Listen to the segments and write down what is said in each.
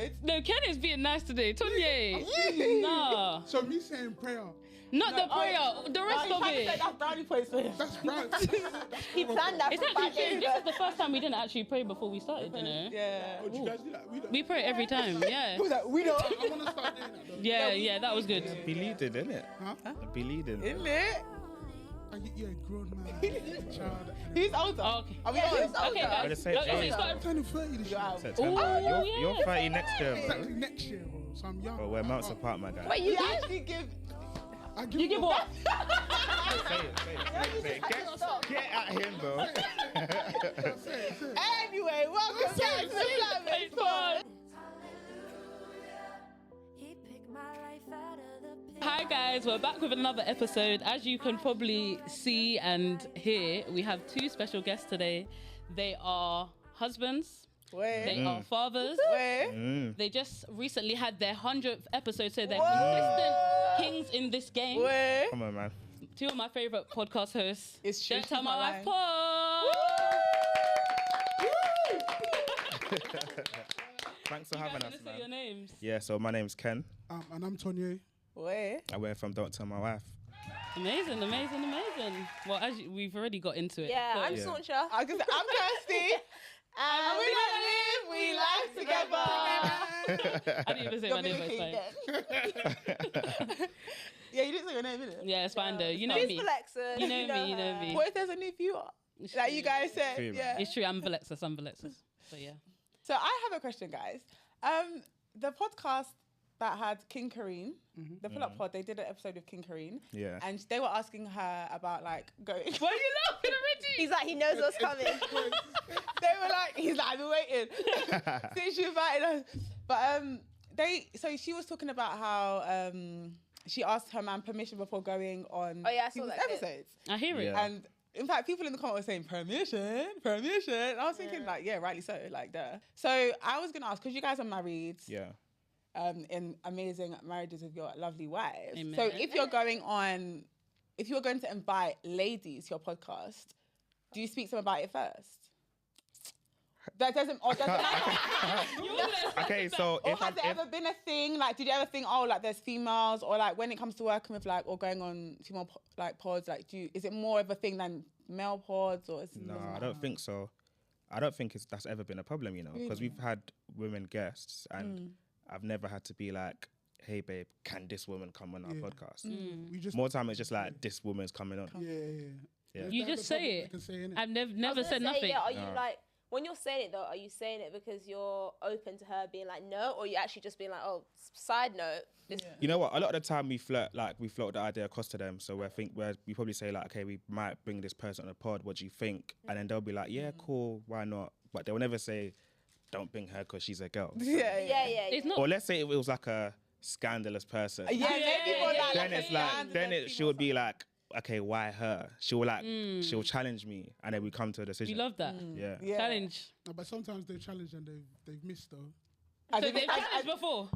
side. No, Ken is being nice today. Tanya. Nah. So me saying prayer. Not the prayer. The rest of it. That's brownie points for him. That's right. He planned that It's for 5 actually true. days. This is the first time we didn't actually pray before we started, you know? Yeah. Oh, do you guys do that? We don't. We pray every time, yeah. Who's that? We don't. I want to start doing that though. Yeah, that was good. Be leading, innit? Huh? Be leading. Isn't it? You're a grown man, child. Who's older? Oh, okay. Are we Yeah, older? who's older? Okay, I'm gonna guys. say Okay, Jay. start. I'm turning 30 this year. September. Ooh, You're 30 next year, bro. Exactly next year, bro. So I'm young. But we're months apart, my guy. Wait, You you actually give. I give You give what? Say it. Get at him, bro. Anyway, welcome back to the Flatmates Pod. Hi guys, we're back with another episode. As you can probably see and hear, we have two special guests today. They are husbands, they are fathers. They just recently had their 100th episode, so they're consistent kings in this game. Come on, man. Two of my favourite podcast hosts. It's true, Don't Tell she's My my Wife Pod. Thanks for having us, Say your man. names. Yeah, so my name's Ken. And I'm Tanya. Where? I wear from Don't Tell My Wife. Amazing. Well, as we've already got into it. Yeah, so- I'm Sauncha. I'm Kirsty. And we don't live, we live together. I didn't even say my name, but it's fine. Yeah, you didn't say your name, innit? Yeah, it's fine though. You know She's me. Flexen. You know me. What if there's a new viewer? Like you guys said, True, man. yeah. It's true, I'm Velexus. So yeah. So I have a question, guys. The podcast that had King Kareen, the pull-up pod, they did an episode with King Kareen. Yeah. And they were asking her about like going. Why are you laughing already? He's like, he knows what's coming. They were like, he's like, I've been waiting since she invited us. But so she was talking about how she asked her man permission before going on I saw people's that bit. episodes. I hear it. Yeah. And in fact, people in the comments were saying permission. And I was thinking like, yeah, rightly so, like duh. So I was gonna ask, because you guys are married. Yeah. In amazing marriages with your lovely wives. Amen. So if you're going to invite ladies to your podcast, do you speak to them about it first? That doesn't. Okay, so Or has it ever been a thing? Like, did you ever think, oh, like there's females, or like when it comes to working with like, or going on female like pods, like, is it more of a thing than male pods, or is it? No, I don't think so. I don't think that's ever been a problem, you know, because we've had women guests and I've never had to be like, hey babe, can this woman come on our podcast? We just More time it's just like, this woman's coming on. Yeah. You just say it. I've never said nothing. Yeah, are you like, when you're saying it though, are you saying it because you're open to her being like no, or you actually just being like, oh, side note, this You know what? A lot of the time we float the idea across to them. So we probably say like, okay, we might bring this person on a pod. What do you think? And then they'll be like, yeah, cool, why not? But they'll never say, don't bring her because she's a girl. Yeah. It's not. Or let's say it was like a scandalous person. Yeah, maybe more like Then it's like, scandalous then she would be female like, okay, why her? She'll challenge me, and then we come to a decision. You love that. Yeah. Yeah. Challenge. No, but sometimes they challenge and they've missed though. I So didn't- they've challenged before.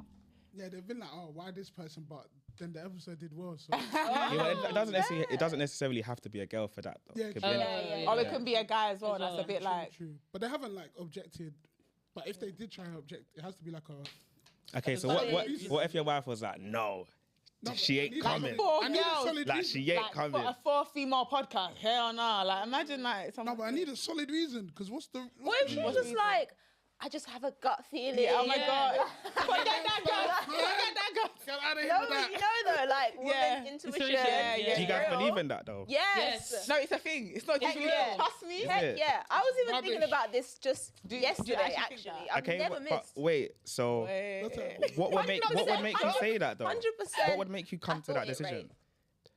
Yeah, they've been like, oh, why this person? But then the episode did well. So It doesn't necessarily have to be a girl for that though. Yeah, It could true. be anyone. Or it can be a guy as well. As That's well. a bit like. true. But they haven't like objected. But if they did try and object, it has to be like a. Okay, so what if your wife was like, no, she but I ain't need- coming. Four I need a girls. solid Like reason. she ain't Like, coming. for a 4 female podcast, hell no. Like, imagine like someone. No, but I need a solid reason because what's the? what if she was just like, I just have a gut feeling. Yeah, oh my god. Forget that girl. Forget that girl. Get out of here No, with but that. you know though, like Yeah. women's intuition. Yeah. Do you guys Real. believe in that though? Yes. No, it's a thing. It's not just Heck real. yeah. Trust me. Heck it? yeah. I was even Rubbish. thinking about this just you yesterday, actually think actually. that? I've Okay, never but missed. wait. So what would make you say that though? 100%. What would make you come to I that thought it decision? right.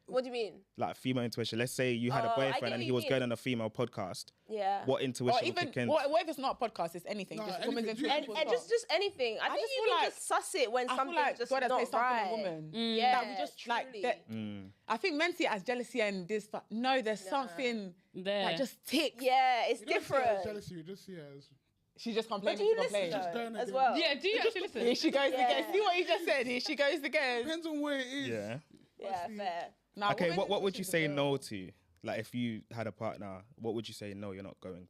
What do you mean? Like female intuition. Let's say you had a I get boyfriend and what he you was mean. going on a female podcast. Yeah. What Or intuition would even, kick in? what if it's not a podcast, it's anything. No, Just women's anything. intuition. And just anything. I think just you feel can like- just suss it when I feel something's like just God has not placed something right. in a woman. Yeah, That we just like truly. that. I think men see it as jealousy and this stuff. No, there's something There. that just ticks. Yeah, it's You don't see it as different. jealousy, you just see it as. She just But complains do you to listen complain. going though, as again. well? Yeah, do you actually listen? Here she goes Yeah. again. See what you just said? Here she goes again. Depends on where it is. Yeah. Yeah, fair. Nah, Okay, women's what would you intuition's say real. no to? Like if you had a partner, what would you say no, you're not going?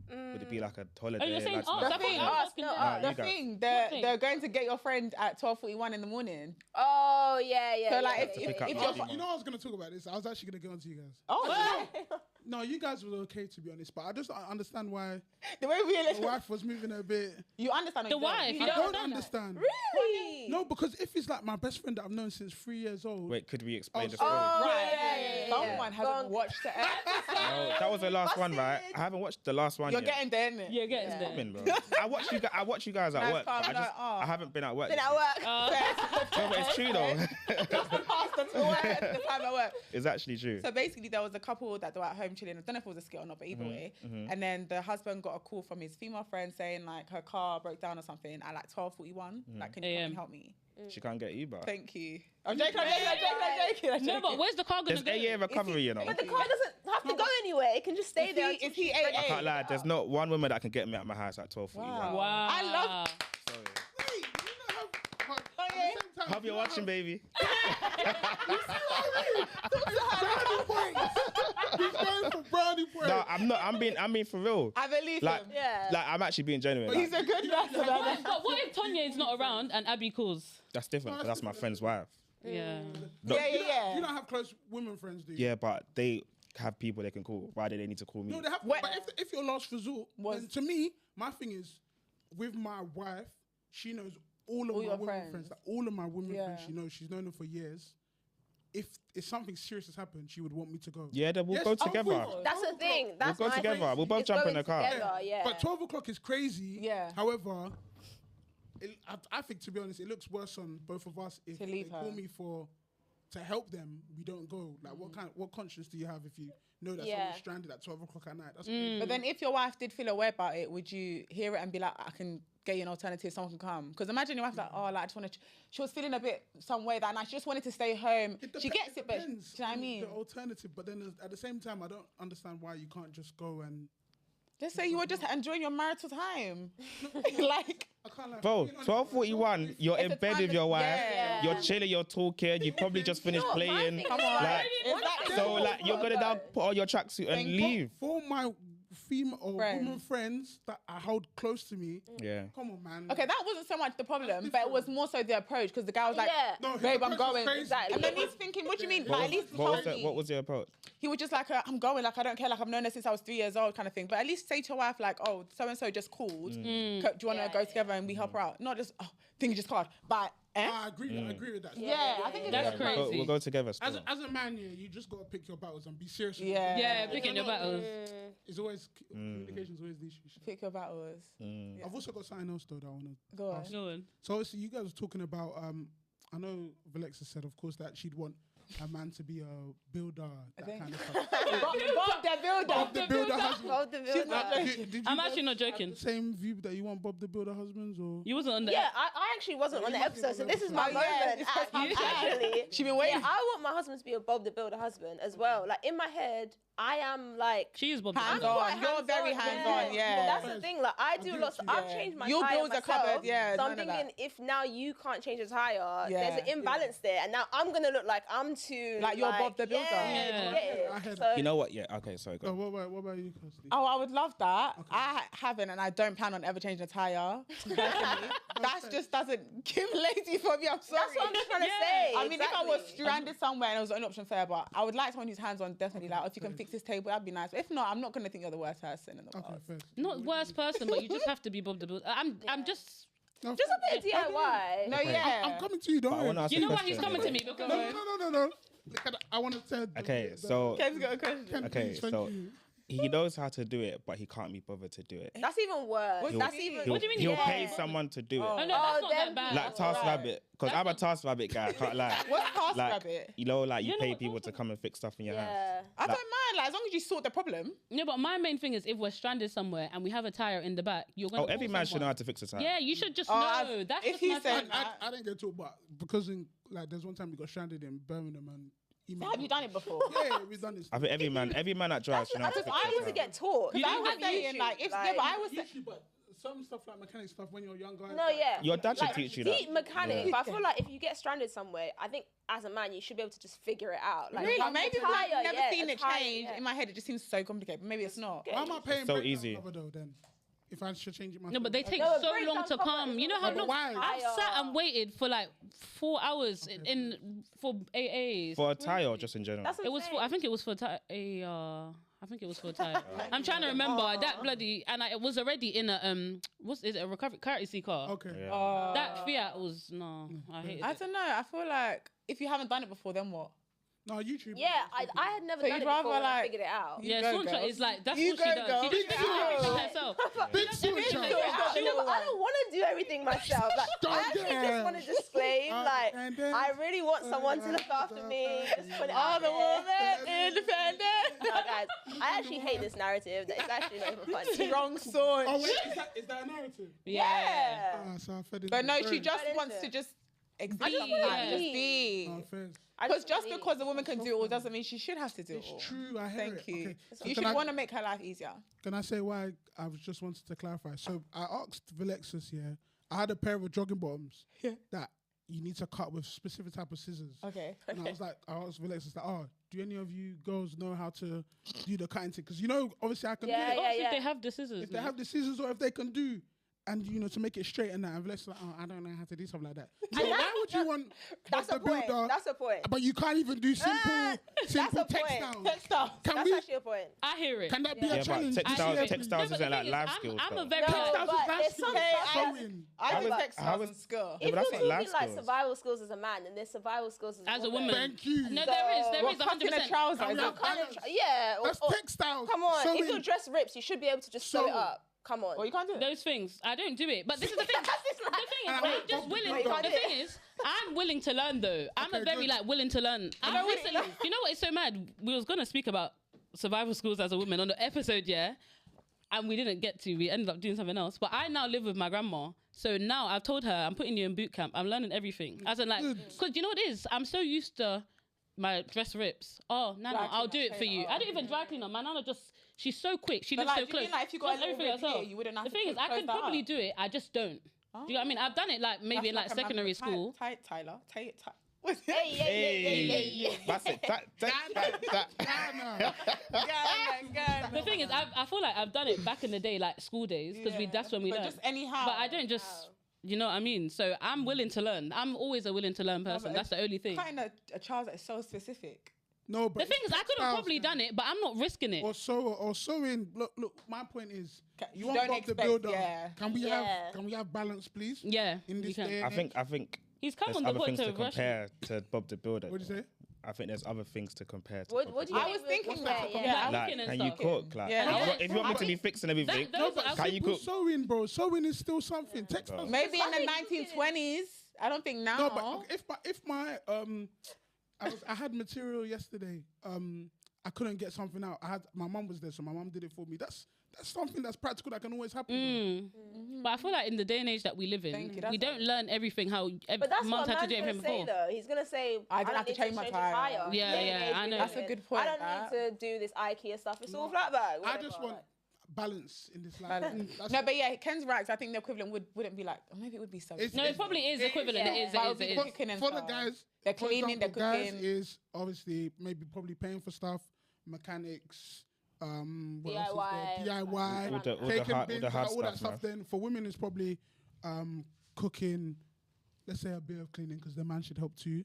Would it be like a holiday? Oh, you're saying like, us? The I thing, thought you were asking them. Nah, the you guys. thing, thing? they're going to get your friend at 12:41 in the morning. Oh yeah. So, like, yeah, if- yeah, if yeah, you're yeah. fi- You know, I was gonna talk about this. I was actually gonna get onto you guys. Oh, No, you guys were okay to be honest, but I just don't understand why the way we the wife was moving a bit. you understand The what you're wife, saying. you I don't don't understand understand. Really? No, because if it's like my best friend that I've known since 3 years old. Wait, could we explain the Oh, story? Right. yeah. Someone hasn't Go on. watched the episode. No, that was the last one, right? Busted. I haven't watched the last one You're yet. getting there, innit? You're getting there. Coming, bro. I watch you guys at Nice work. calm, But like, oh. I haven't been at work. Been this at week. work. No, but it's true though. Past the work at the time I work. It's actually true. So basically, there was a couple that were at home chilling. I don't know if it was a skit or not, but either way. And then the husband got a call from his female friend saying like her car broke down or something at like 12:41. Like, can you come AM. and help me? She can't get Uber. Thank you. I'm joking. I'm joking. No, but where's the car gonna There's go? a year recovery, you know. But the car doesn't have to go anywhere. It can just stay there. Is he I 88? can't lie. There's not one woman that can get me out of my house at 12:41. Wow. Wow. I love. Sorry. Wait, you don't have. But at yeah. the same time, Hope you're watching, baby. Brownie points. He's going for brownie points. No, I'm not. I'm being for real. I believe Like, him. Yeah. like I'm actually being genuine. But he's Like, a good person. But what if Tanya is not around and Abby calls? that's different because that's my friend's wife. Yeah. No, Yeah, You don't- yeah. You don't have close women friends, do you? Yeah, but they have people they can call. Why do they need to call me? No, they have. What- But if your last resort, Was- then to me, my thing is, with my wife, she knows all of All my your women friends. friends. Like all of my women Yeah. friends, she knows. She's known them for years. If something serious has happened, she would want me to go. Yeah, then we'll Yes, go I'll together. go. That's the thing. That's go my together. thing. We'll both It's jump in going the car. together, yeah. But 12 o'clock is crazy. Yeah. However, I think, to be honest, it looks worse on both of us if To they leave call her. me to help them. We don't go. Like, what conscience do you have if you know that Yeah. someone's stranded at 12 o'clock at night? That's crazy. But then if your wife did feel aware about it, would you hear it and be like, I can get you an alternative, someone can come? Because imagine your wife's like, oh, like, I just want to, she was feeling a bit some way that night. She just wanted to stay home. She gets it, but do you know depends what I on mean? the alternative, but then at the same time, I don't understand why you can't just go and. Just say you were just enjoying your marital time. Like, I can't like. Bro, 12:41, you're It's in a bed time with to- your wife. yeah. You're chilling, you're talking. You probably just finished No, my playing. thing come is, on. Like, Exactly. so like you're gonna now put on your tracksuit and Thank God. leave. For my female or Friends. women friends that I hold close to me, Yeah. come on, man. Okay, that wasn't so much the problem, but it was more so the approach because the guy was like, Yeah. No, his babe, I'm approach was going. crazy. Exactly. And then he's thinking, what do you mean? What Like, at least was, tell me. what was your approach? He was just like, I'm going, like, I don't care, like, I've known her since I was 3 years old kind of thing. But at least say to your wife, like, oh, so-and-so just called. Do you want to Yeah, go yeah, together and we help her out? Not just, oh, thing you just called. But, I agree. I agree with that. Yeah, I think it's That's a crazy. approach. We'll go together. Still. As a man, yeah, you just gotta pick your battles and be serious. with Yeah. it. Yeah, picking your battles. It's always communication's always the issue. Pick your battles. I've also got something else though that I wanna. Go on. Go on. So obviously you guys were talking about. I know Valexa said, of course, that she'd want a man to be a builder, that think- kind of stuff. Bob the builder. Bob the builder husband. Hold the She's builder. not joking. Did you I'm guys actually not have joking. the same view that you want Bob the builder husbands, or You wasn't on the Yeah, I actually wasn't on the you must be episode, so on the this is episode. my Oh, yeah, moment. it's 'cause I'm Actually, She been waiting. yeah, I want my husband to be a Bob the Builder husband as well. Like in my head, I am like. She is Bob. Hands Builder. on. You're very hands-on, yeah. That's the thing. Like I do lots. you. I've Yeah. changed my Your tire bills are myself. covered, yeah, So none I'm of that. thinking, if now you can't change a tire, Yeah. there's an imbalance there, and now I'm gonna look like I'm too. Like you're Bob the Builder. Yeah, Yeah. you get it? I heard So, You know what? Yeah. Okay. Sorry. Go. Oh, what about you, Kirsty? Oh, I would love that. I haven't, and I don't plan on ever changing a tire. Personally. That just doesn't give lazy for me. I'm sorry. that's what I'm just trying to Yeah. say. I mean, if I was exactly. stranded somewhere and it was the only option, fair, but I would like someone who's hands-on, definitely. Like, if you can fix this table, that'd be nice. But if not, I'm not going to think you're the worst person in the world. Okay, fair. Not worst person, but you just have to be Bob the Builder. I'm just. No, Just a bit of DIY. No, yeah. I'm coming to you, don't But I worry. want to ask You a know why question. he's coming to me because. No. Look, I want to tell. Okay. So. Ken's got a question. Okay. So. He knows how to do it, but he can't be bothered to do it. That's even worse. What That's do you even. He'll, What do you mean? he'll Yeah. pay someone to do it. Oh no, that's Oh, not then that bad. Like Task Rabbit, because I'm a Task Rabbit guy. I can't lie. What's Task Like, Rabbit? you know, like you You know pay what people Task to come and fix stuff in your house. Yeah. I don't mind, like, as long as you sort the problem. No, but my main thing is if we're stranded somewhere and we have a tire in the back, you're gonna. Oh, every call man should know someone. how to fix a tire. Yeah, you should just Oh, know. That's if just he my said thing. that- I didn't get to it, but because there's one time we got stranded in Birmingham and. Have you done it before? Yeah, we've done this. I think every man that drives should know how to fix a I need to tire. get taught. You I don't was have saying, like, if, yeah, but I was Usually, but some stuff like mechanic stuff when you're younger. No, yeah. Your dad should Like, teach you that. deep mechanic, but I feel like if you get stranded somewhere, I think as a man, you should be able to just figure it out. Like, Really? like Maybe a because tire, I've never yeah, seen a it tire, change. yeah. In my head, it just seems so complicated, but maybe it's not. Why am I paying so breakdown easy. cover though then? If I should change it myself. No, but they take No, so breakdown long to cover come. is You know not how good. long Why? I've sat and waited for like 4 hours for AAs. For a tire or just in general? That's what It I'm was saying. for. I think it was for I think it was for a tire. I'm trying to remember that bloody, and it was already in a what's is it, a recovery courtesy car? Okay. Yeah. That Fiat was no. I hated I it. don't know. I feel like if you haven't done it before, then what? No, YouTube. Yeah, I had never So done you'd it rather, before when I like- figured it out. Yeah, go, Sauntra girl. is like that's You what she go, does. girl. She Big just does everything Sauntra. herself. Big Everything Sauntra. herself. You know what? I don't want to do everything myself. Like, Don't I actually dare. just want to disclaim, like, And then- I really want someone to look after me. Just put it Oh, out the there. woman independent. No, guys, I actually hate this narrative. It's actually not even funny. Strong sword. Oh wait, is that a narrative? Yeah. Ah, so I fed it. But no, she Sorry. just Right wants into to it. just exist. I just wanna Like, just be. be. Oh, fair. Because just because a woman can do it all doesn't mean she should have to do it all. It's true. I hear Thank it. you. Okay. So You can should I- want to make her life easier. Can I say why I was just wanted to clarify? So I asked Valexis, yeah, I had a pair of jogging bottoms Yeah. that you need to cut with specific type of scissors. Okay. And I was like, I asked Valexis, like, oh, do any of you girls know how to do the cutting thing? Because, you know, obviously I can Yeah, do it. yeah, If they have the scissors. If they have the scissors or if they can do, and, you know, to make it straight and that. And Valexis like, oh, I don't know how to do something like that. So why would you want That's the a point. builder, That's a point. but you can't even do simple a textiles? point. Textile. Can That's we? actually a point. I hear it. Can that be Yeah, a but challenge? textiles- Yeah, textiles please. isn't like life I'm skills, a though. very No, Textiles but is life there's skills. some Sewing. I do was- textiles I was- and skill. Yeah, If but that's you're not life talking like skills. survival skills as a man, then there's survival skills As a woman. Thank you. No, So- there is What, cutting a 100%. trouser? Can Is we that- have balance? Yeah. That's textiles. Come on. Sewing. If your dress rips, you should be able to just sew it Sew. up. Come on. Well, you can't do it. Those things. I don't do it. But this is the thing. The thing is, And I'm just willing. Wait, The thing is, I'm willing to learn though. I'm a Okay, very good. like willing to learn. I'm what recently, you know what is so mad? We was gonna speak about survival schools as a woman on the episode, yeah, and we didn't get to. We ended up doing something else. But I now live with my grandma, so now I've told her I'm putting you in boot camp. I'm learning everything. As in like, because you know what it is. I'm so used to my dress rips. Oh, Nana, Dry I'll cleaner, do it for tailor. you. I don't even dry clean her. My Nana just. She's so quick. She But, lives like, so do you close. mean, like, if you got She a does little everything rip here, herself. you wouldn't have The to thing is, I close could that probably up? do it. I just don't. Do you know what I mean? I've done it like maybe in like secondary school. Tyler. What's it? Hey. That's it. That. The thing is, I feel like I've done it back in the day, like school days, because that's when we But learned. just anyhow. But I don't just, you know what I mean? So I'm willing to learn. I'm always a willing to learn person. but That's the only thing. Cutting a trouser is so specific. No, but The thing is, I could have textiles probably done it, but I'm not risking it. or sewing. Look. My point is, you want don't Bob the expect- Builder? yeah. Can we Yeah. have balance, please? Yeah, In you this can. day I and age? think He's come there's on the other pod things to to rush. compare to Bob the Builder. Oh. What do you say? I think there's other things to compare to. What Bob do the you I Builder. was thinking What's that. that? Yeah, Like, cooking and can you stuff. cook? Like, Yeah. if you want me to be fixing everything, those are can you Simple cook? sewing, bro. Sewing is still something. Textiles. Maybe in the think 1920s. I don't think now. No, but if my I had material yesterday. I couldn't get something out. My mum was there, so my mum did it for me. That's something that's practical that can always happen. But I feel like in the day and age that we live in, Thank you, that's we don't learn everything how But that's mums what a had to man's do gonna everything say before. though. He's gonna say, I don't have to need change my tire. Yeah, I know. That's a good point, I don't that. need to do this IKEA stuff. It's all flat bag. I just want balance in this life. Balance. That's No, it. but yeah, Ken's right. 'Cause I think the equivalent wouldn't be like, or maybe it would be so. No, it probably is equivalent. yeah. It is. But It is. It for- is. cooking and for the stuff. guys, They're for cleaning, they're example, guys cooking. is obviously maybe probably paying for stuff, mechanics, what else is DIY. there? DIY, All the taking hard- all bins, the hard all that stuff, stuff. Then for women, it's probably cooking. Let's say a bit of cleaning because the man should help too.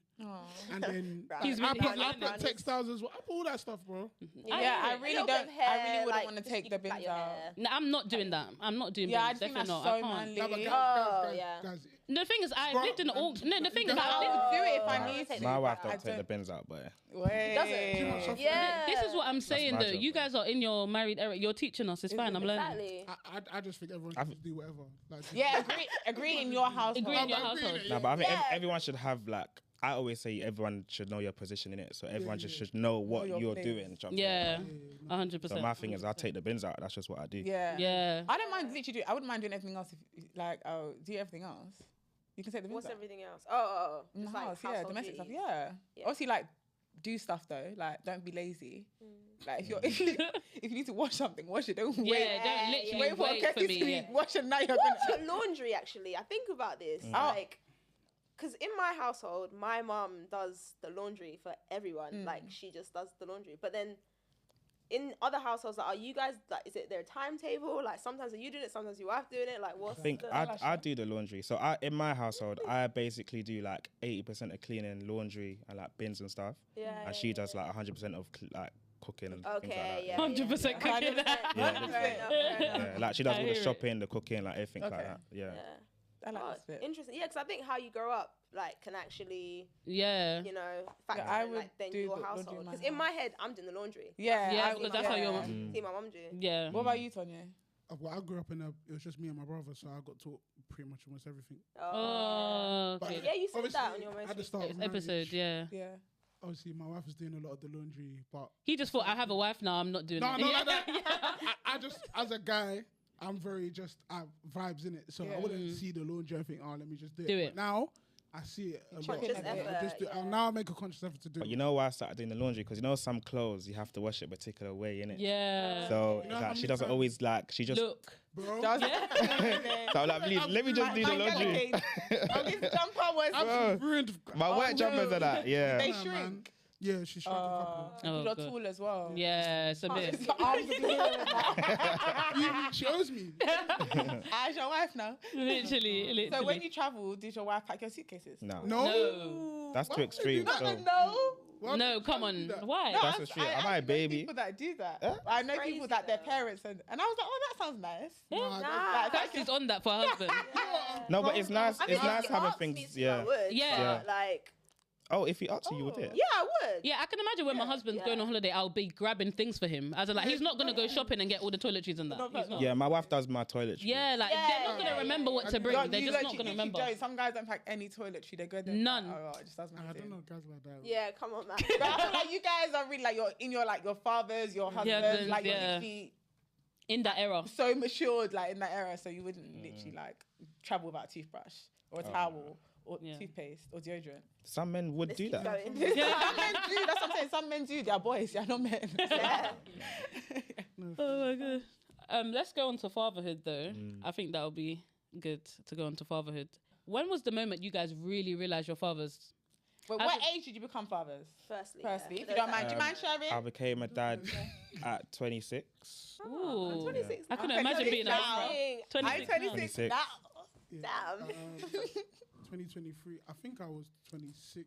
And then He's I really put learning. textiles as well. I put all that stuff, bro. Yeah, I really little don't. bit of hair, I really wouldn't like, want to just take keep the it bins like your out. hair. No, I'm not doing that. I'm not doing Yeah, I bins. just think Definitely that's not. so I can't. No, but manly. yeah. guys, The thing is, I've Scrub lived in all. and- No, the thing is, you I've got- lived. I would do it if I Oh. need to. My wife I don't take the bins out, but Wait. Doesn't. Yeah. This is what I'm saying my though. job, You bro. guys are in your married era. You're teaching us. It's fine. I'm learning. Exactly. I just think everyone should do whatever. Like, Yeah, agree in your household. Agree in your but agree household. in it, no, but I think Yeah. everyone should have like. I always say everyone should know your position in it, so everyone just should know what your you're place. doing. do you know what I'm Yeah, saying? 100%. So my thing is, I'll take the bins out. That's just what I do. Yeah. Yeah. I don't mind literally I wouldn't mind doing everything else if like do everything else. You can take the bins What's out. everything else? Oh. In the Just like house, yeah, household domestic stuff, duties. yeah. Yeah. Obviously, like do stuff though. Like, don't be lazy. Like, if you need to wash something, wash it. Don't wait. Yeah, don't literally Wait for wait for me. Yeah. Wash it now. You're What gonna. about laundry? Actually, I think about this. Like, because in my household, my mum does the laundry for everyone. Like, she just does the laundry. But then in other households, like, are you guys, like, is it their timetable? Like, sometimes are you doing it, sometimes your wife doing it? Like, what's I think I do the laundry. So in my household, I basically do like 80% of cleaning, laundry, and like bins and stuff. Yeah. And she does like 100% of like cooking and things like that. Yeah. 100% cooking. Yeah, like she does all the shopping, the cooking, like everything like that. Yeah. I like this bit. Interesting. Yeah, because I think how you grow up, like, can actually, yeah, you know, factor I in, would like, then do your the laundry household. in my Because in my head, I'm doing the laundry. Yeah, because that's how your See my mum do. yeah. What about you, Tanya? Well, I grew up it was just me and my brother, so I got taught pretty much almost everything. Oh, But okay. Yeah, you said obviously, that on your most at the start of Episode, marriage, yeah. Yeah. Obviously, my wife was doing a lot of the laundry, but He just thought, I have a wife now, I'm not doing no, it. no, Yeah. like that. I just, as a guy, I'm very just vibes in it, so I wouldn't see the laundry and think, oh, let me just do it. But now I see it a lot. Conscious effort, Now I make a conscious effort to do But it. you know why I started doing the laundry? Because you know some clothes you have to wash it a particular way, innit? Yeah. So You know how like, many she doesn't times- always like, she just... Look. Bro, So I'm like, please, let me just do the laundry. His jumper was. I've ruined My white jumpers are that, yeah. They Nah, shrink. man. Yeah, she shrunk a couple. Oh, You're God. tall as well. Yeah, it's a bit. His arms are here and that. She owes me. As your wife now. Literally. So when you travel, did your wife pack your suitcases? No. No. That's too extreme. No, So. no. No, come on. Why? No, That's a shit. Am I a know baby? people that do that. I know Crazy people that their though. parents and I was like, oh, that sounds nice. Nah. Cass is on that for her husband. No, but it's nice. I mean, It's nice if you having asked me things. to, Yeah. I would. Yeah. But, like, Oh, if he asked you, you would do it. yeah, I would. Yeah, I can imagine when my husband's going on holiday, I'll be grabbing things for him. As in, like, he's not going to go shopping and get all the toiletries and that. He's not. Yeah, my wife does my toiletries. Yeah, like, they're not going to remember what to bring. They're just not going to remember. Some guys don't pack any toiletry. They go there. None. Oh, it just doesn't I matter. don't know guys like that. Yeah, come on, man. But I feel like you guys are really like your fathers, your husbands, like you're literally In that era. so matured like in that era, so you wouldn't literally like travel without a toothbrush or a towel or toothpaste or deodorant. Some men would do that. Some men do. That's what I'm saying. Some men do. They're boys. They're not men. Yeah. Oh my god. Let's go on to fatherhood though. I think that'll be good to go on to fatherhood. When was the moment you guys really realized your fathers? But what age did you become fathers? Firstly, if you don't mind, do you mind sharing? I became a dad at 26. Ooh. 26. I couldn't I'm imagine 26 being a now. 26 I'm now. 26 now. Damn. 2023. I think I was 26.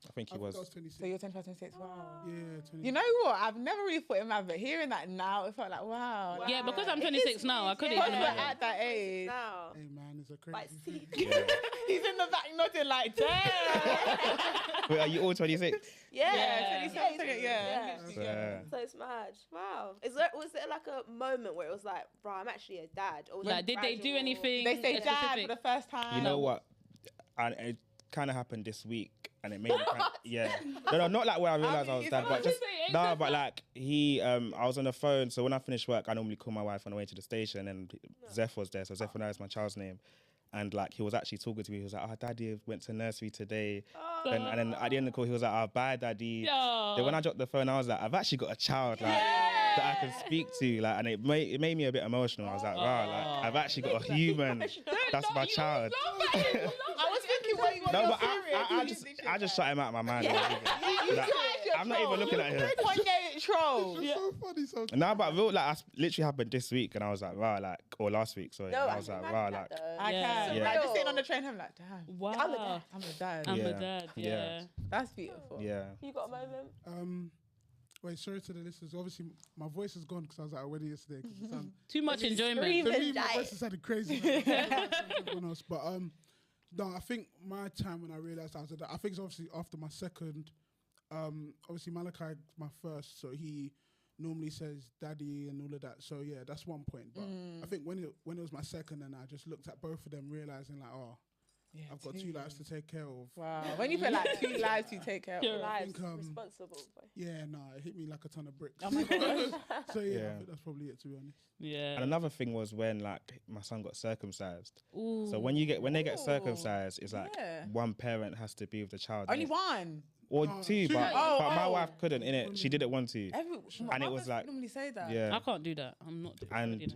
I think he I think was. I was 26. So you're 25, 26. Wow. Yeah, 26. You know what? I've never really thought in my, but hearing that now, it felt like, wow. Like, Yeah, because I'm It 26 is now, I weird, couldn't because even we're imagine. at that age. Now. Hey man, it's a But crazy see, thing. He's in the back nodding like, damn. Wait, are you all 26? yeah, 27, yeah. So it's mad. Wow. Was there like a moment where it was like, bro, I'm actually a dad? Or was Like, it did they do gradual? anything? They say dad specific? for the first time. You know what? And it kind of happened this week, and it made me no, not like where I realized I was it's dad, not but just saying, no, but like I was on the phone. So when I finish work, I normally call my wife on the way to the station, and Zeph was there. So Zephaniah is my child's name, and like he was actually talking to me. He was like, "Oh, daddy went to nursery today," and then at the end of the call, he was like, "Oh, bye, daddy." Yeah. Then when I dropped the phone, I was like, "I've actually got a child, like that I can speak to," like, and it made me a bit emotional. I was like, "Wow, like I've actually got a human. That's my child." I was thinking, what you No, were but I just shut him out of my mind. Like, I'm not even looking at him. Kanye troll. It's so funny. So No, but real, like, literally happened this week, and I was like, wow, like, or last week, sorry. No, I was like, wow, like, I Yeah. can. Yeah. Like, just sitting on the train, I'm like, damn. Wow. I'm a dad. I'm a dad. I'm a Yeah. dad, Yeah. yeah. That's beautiful. yeah. You got a moment? wait, sorry to the listeners. Obviously, my voice is gone because I was at a wedding yesterday. 'Cause it sound- Too much enjoyment. For me, my die. voice is sounded crazy. Everyone else, but no, I think my time when I realized I was a dad, I think it's obviously after my second. Obviously Malachi my first, so he normally says daddy and all of that. So yeah, that's one point. But I think when it was my second, and I just looked at both of them, realizing like, oh, Yeah, I've got 2 lives to take care of. Wow. When you feel like 2 lives to take care of. Lives think, responsible. Boy. Yeah, it hit me like a ton of bricks. Oh my God. So yeah, Yeah. I think that's probably it, to be honest. Yeah. And another thing was when like my son got circumcised. Ooh. So when they get Ooh. circumcised, it's like Yeah. one parent has to be with the child. Only innit? one. Or Oh, 2, two. but my Oh. wife couldn't in it. She didn't want to. And it was like- normally say that. Yeah. I can't do that. I'm not doing And- it.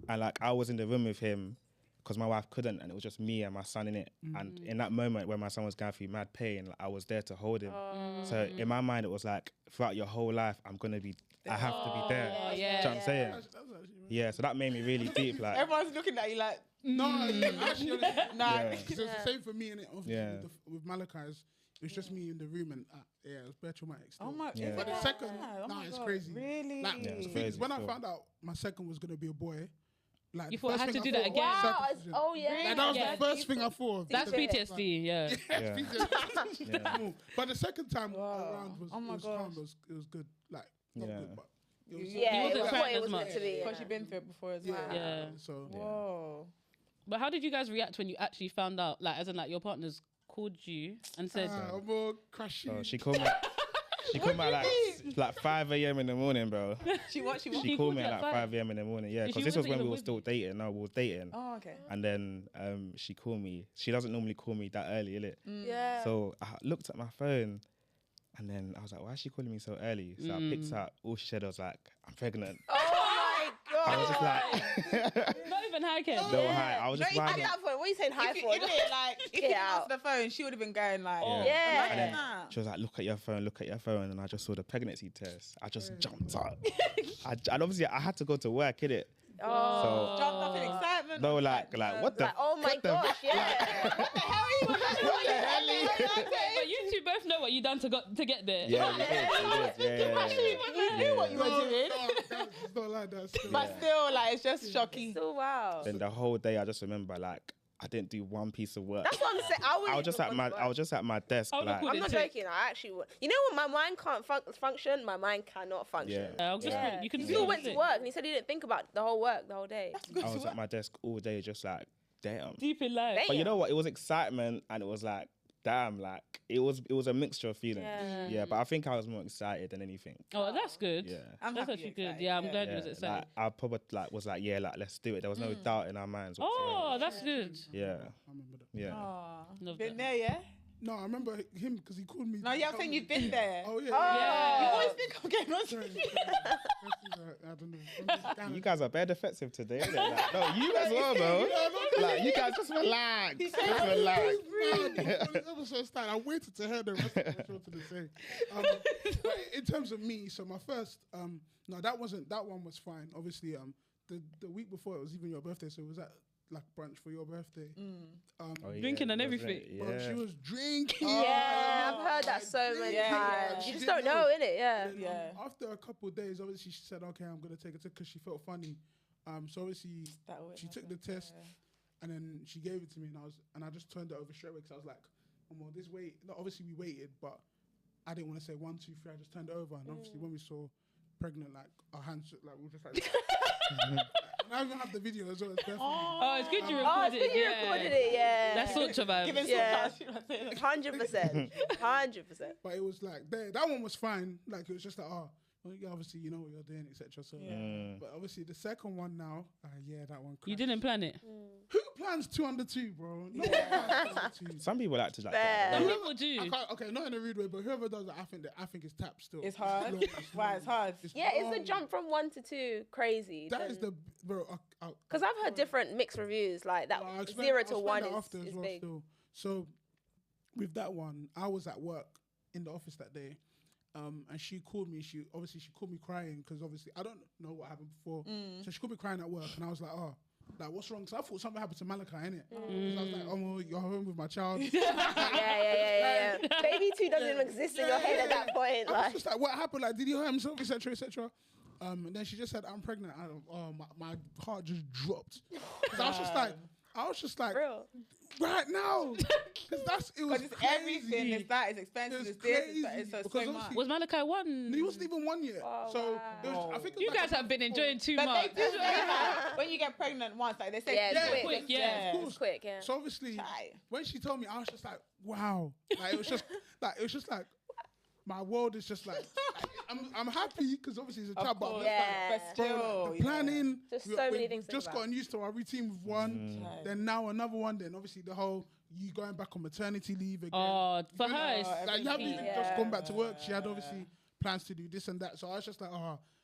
And like I was in the room with him because my wife couldn't, and it was just me and my son in it. And in that moment when my son was going through mad pain, like, I was there to hold him. So in my mind, it was like throughout your whole life, I have to be there. Oh, Do you yeah. know what I'm saying? That's actually Yeah. So that made me really deep. Like, Everyone's looking at you like, No, actually, nah. Yeah. it's the same for me, innit? Obviously, Yeah. with Malachi's, it was just me in the room, and it was very traumatic. Still. Oh my Yeah. is But it the second, bad? Oh my it's God. crazy. Really? Like, Yeah, it's the thing is, crazy when I still. found out my second was gonna be a boy, like You the thought I first had to thing do that thought, again? Wow. circumcision. Oh yeah. Like, that was Yeah. the first thing I thought of. That's Yeah. PTSD, yeah. Yeah. But the second time Wow. around was, Oh my it was gosh. calm. It was good. Like not Yeah. good, but it was Yeah, He it wasn't was crying what it as was meant much. to be. Because you've been through it before as well. Yeah. So Whoa. But how did you guys react when you actually found out, like, as in, like, your partners called you and said, I'm more crashing. So she called me. She called me at like 5 a.m. in the morning, bro. She what? She what? She called me at like 5 a.m. in the morning. Yeah, She because this was wasn't when we even were with still you. dating. No, we were dating. Oh, okay. And then she called me. She doesn't normally call me that early, innit? Yeah. So I looked at my phone, and then I was like, "Why is she calling me so early?" So I picked up. All she said was like, "I'm pregnant." Oh my God. I was just like, not even high care. "No, hi." I was just At vibing. that point, what are you saying hi If for? you didn't out. answer the phone, she would have been going like, Yeah. And then nah. she was like, look at your phone. And I just saw the pregnancy test. I just jumped up. And obviously, I had to go to work, innit? Oh. So, Jumped up in excitement. no, like, what the? Like, oh my gosh, yeah. What the hell are you What the hell? But you two both know what you done to get there. Yeah, we did. Yeah. You knew what you were doing. It's not like that. Still. But still, like, it's just shocking. So wow. Then the whole day, I just remember, like, I didn't do one piece of work. That's what I'm saying. I was just at my desk, I would've like, called I'm not Take. joking. I actually would. You know when my mind can't function, my mind cannot function. Yeah. I'll just Yeah. put it- you can He do still it. went to work and he said he didn't think about the whole work the whole day. I was at my desk all day, just like, damn. Deep in life. Damn. But you know what? It was excitement, and it was like, damn, like it was a mixture of feelings. Yeah. Yeah, but I think I was more excited than anything. Oh, that's good. Yeah. I'm That's happy actually you're good. excited, Yeah, I'm glad you Yeah, was excited. like, I probably was like, yeah, like let's do it. There was no doubt in our minds. Whatsoever. Oh, that's good. Yeah, I remember that. yeah. Aw. Love Been that. there, yeah? No, I remember him because he called me. No, yeah, I'm saying you've been there. Oh yeah. Yeah. You always think I'm getting on. I don't know. I'm just kinda- You guys are very defensive today. Innit? Like, no, you as well, bro. Like you guys just relax. Just relax. This episode started. I waited to hear the rest of what you wanted to say. But in terms of me, so my first, no, that one was fine. Obviously, the week before it was even your birthday, so it was at like brunch for your birthday. Oh, yeah, Drinking and wasn't everything. it? Bro, Yeah. she was drinking. Yeah, I've heard that so many Yeah, times. yeah. You just She don't didn't know, innit? Yeah. Then, Yeah. after a couple of days, obviously she said, "Okay, I'm gonna take it because she felt funny." So obviously That always she took the happens, test, and then she gave it to me, and I just turned it over straight away because I was like, "Oh well, this wait." No, obviously we waited, but I didn't want to say 1, 2, 3. I just turned it over, and obviously when we saw pregnant, like our hands, like we were just like. And I even have the video as well. It's definitely. Oh, it's good you Oh, recorded it's good you yeah. recorded it, yeah. That's such a vibe. Giving Yeah. some cash. 100%. 100%. But it was like that one was fine. Like it was just like, oh, well, yeah, obviously you know what you're doing, etc. So, but obviously the second one now, yeah, that one. You crashed. didn't plan it. Who plans 2 under 2, bro? No one plans 2 under 2. Some people like to like Fair. that. Some though. people do. I can't, okay, not in a rude way, but whoever does it, I think it's tap still. It's hard. No, Why it's hard? Yeah, is the hard. jump from 1 to 2 crazy? That is the bro. Because I've heard different mixed reviews, like that I'll explain- 0 I'll to explain 1 that is after as well big. still. So with that one, I was at work in the office that day, and she called me. She called me crying because obviously I don't know what happened before. So she called me crying at work, and I was like, oh. Like, what's wrong? So I thought something happened to Malachi, innit? So I was like, oh, well, you're home with my child. Yeah. Baby 2 doesn't even exist in your head at that point. I was Like, just like, what happened? Like, did he hurt himself, etc., etc.? And then she just said, I'm pregnant. My heart just dropped. 'Cause I was just like, I was just like, Real. right now, because it was Because it's crazy. everything. It's that. It's expensive. It's It's this. crazy, It's so because much. Was Malachi one? He wasn't even 1 year. Oh, so wow. it was, I think it was You like guys have been enjoying too But much. they do say that when you get pregnant once, like they say, Yeah, Yeah, quick. quick, yeah. Of course. It's quick, yeah. So obviously, Chai. when she told me, I was just like, wow. Like it was just like my world is just like I'm happy because obviously it's a child, but I'm course. just Yeah. like, But bro, still, like, the planning. Just so many we've things to just think about. gotten used to our routine with one, then now another one. Then obviously the whole you going back on maternity leave again. Oh, for her, it's Like you haven't even Yeah. just gone back to work. She had obviously plans to do this and that. So I was just like,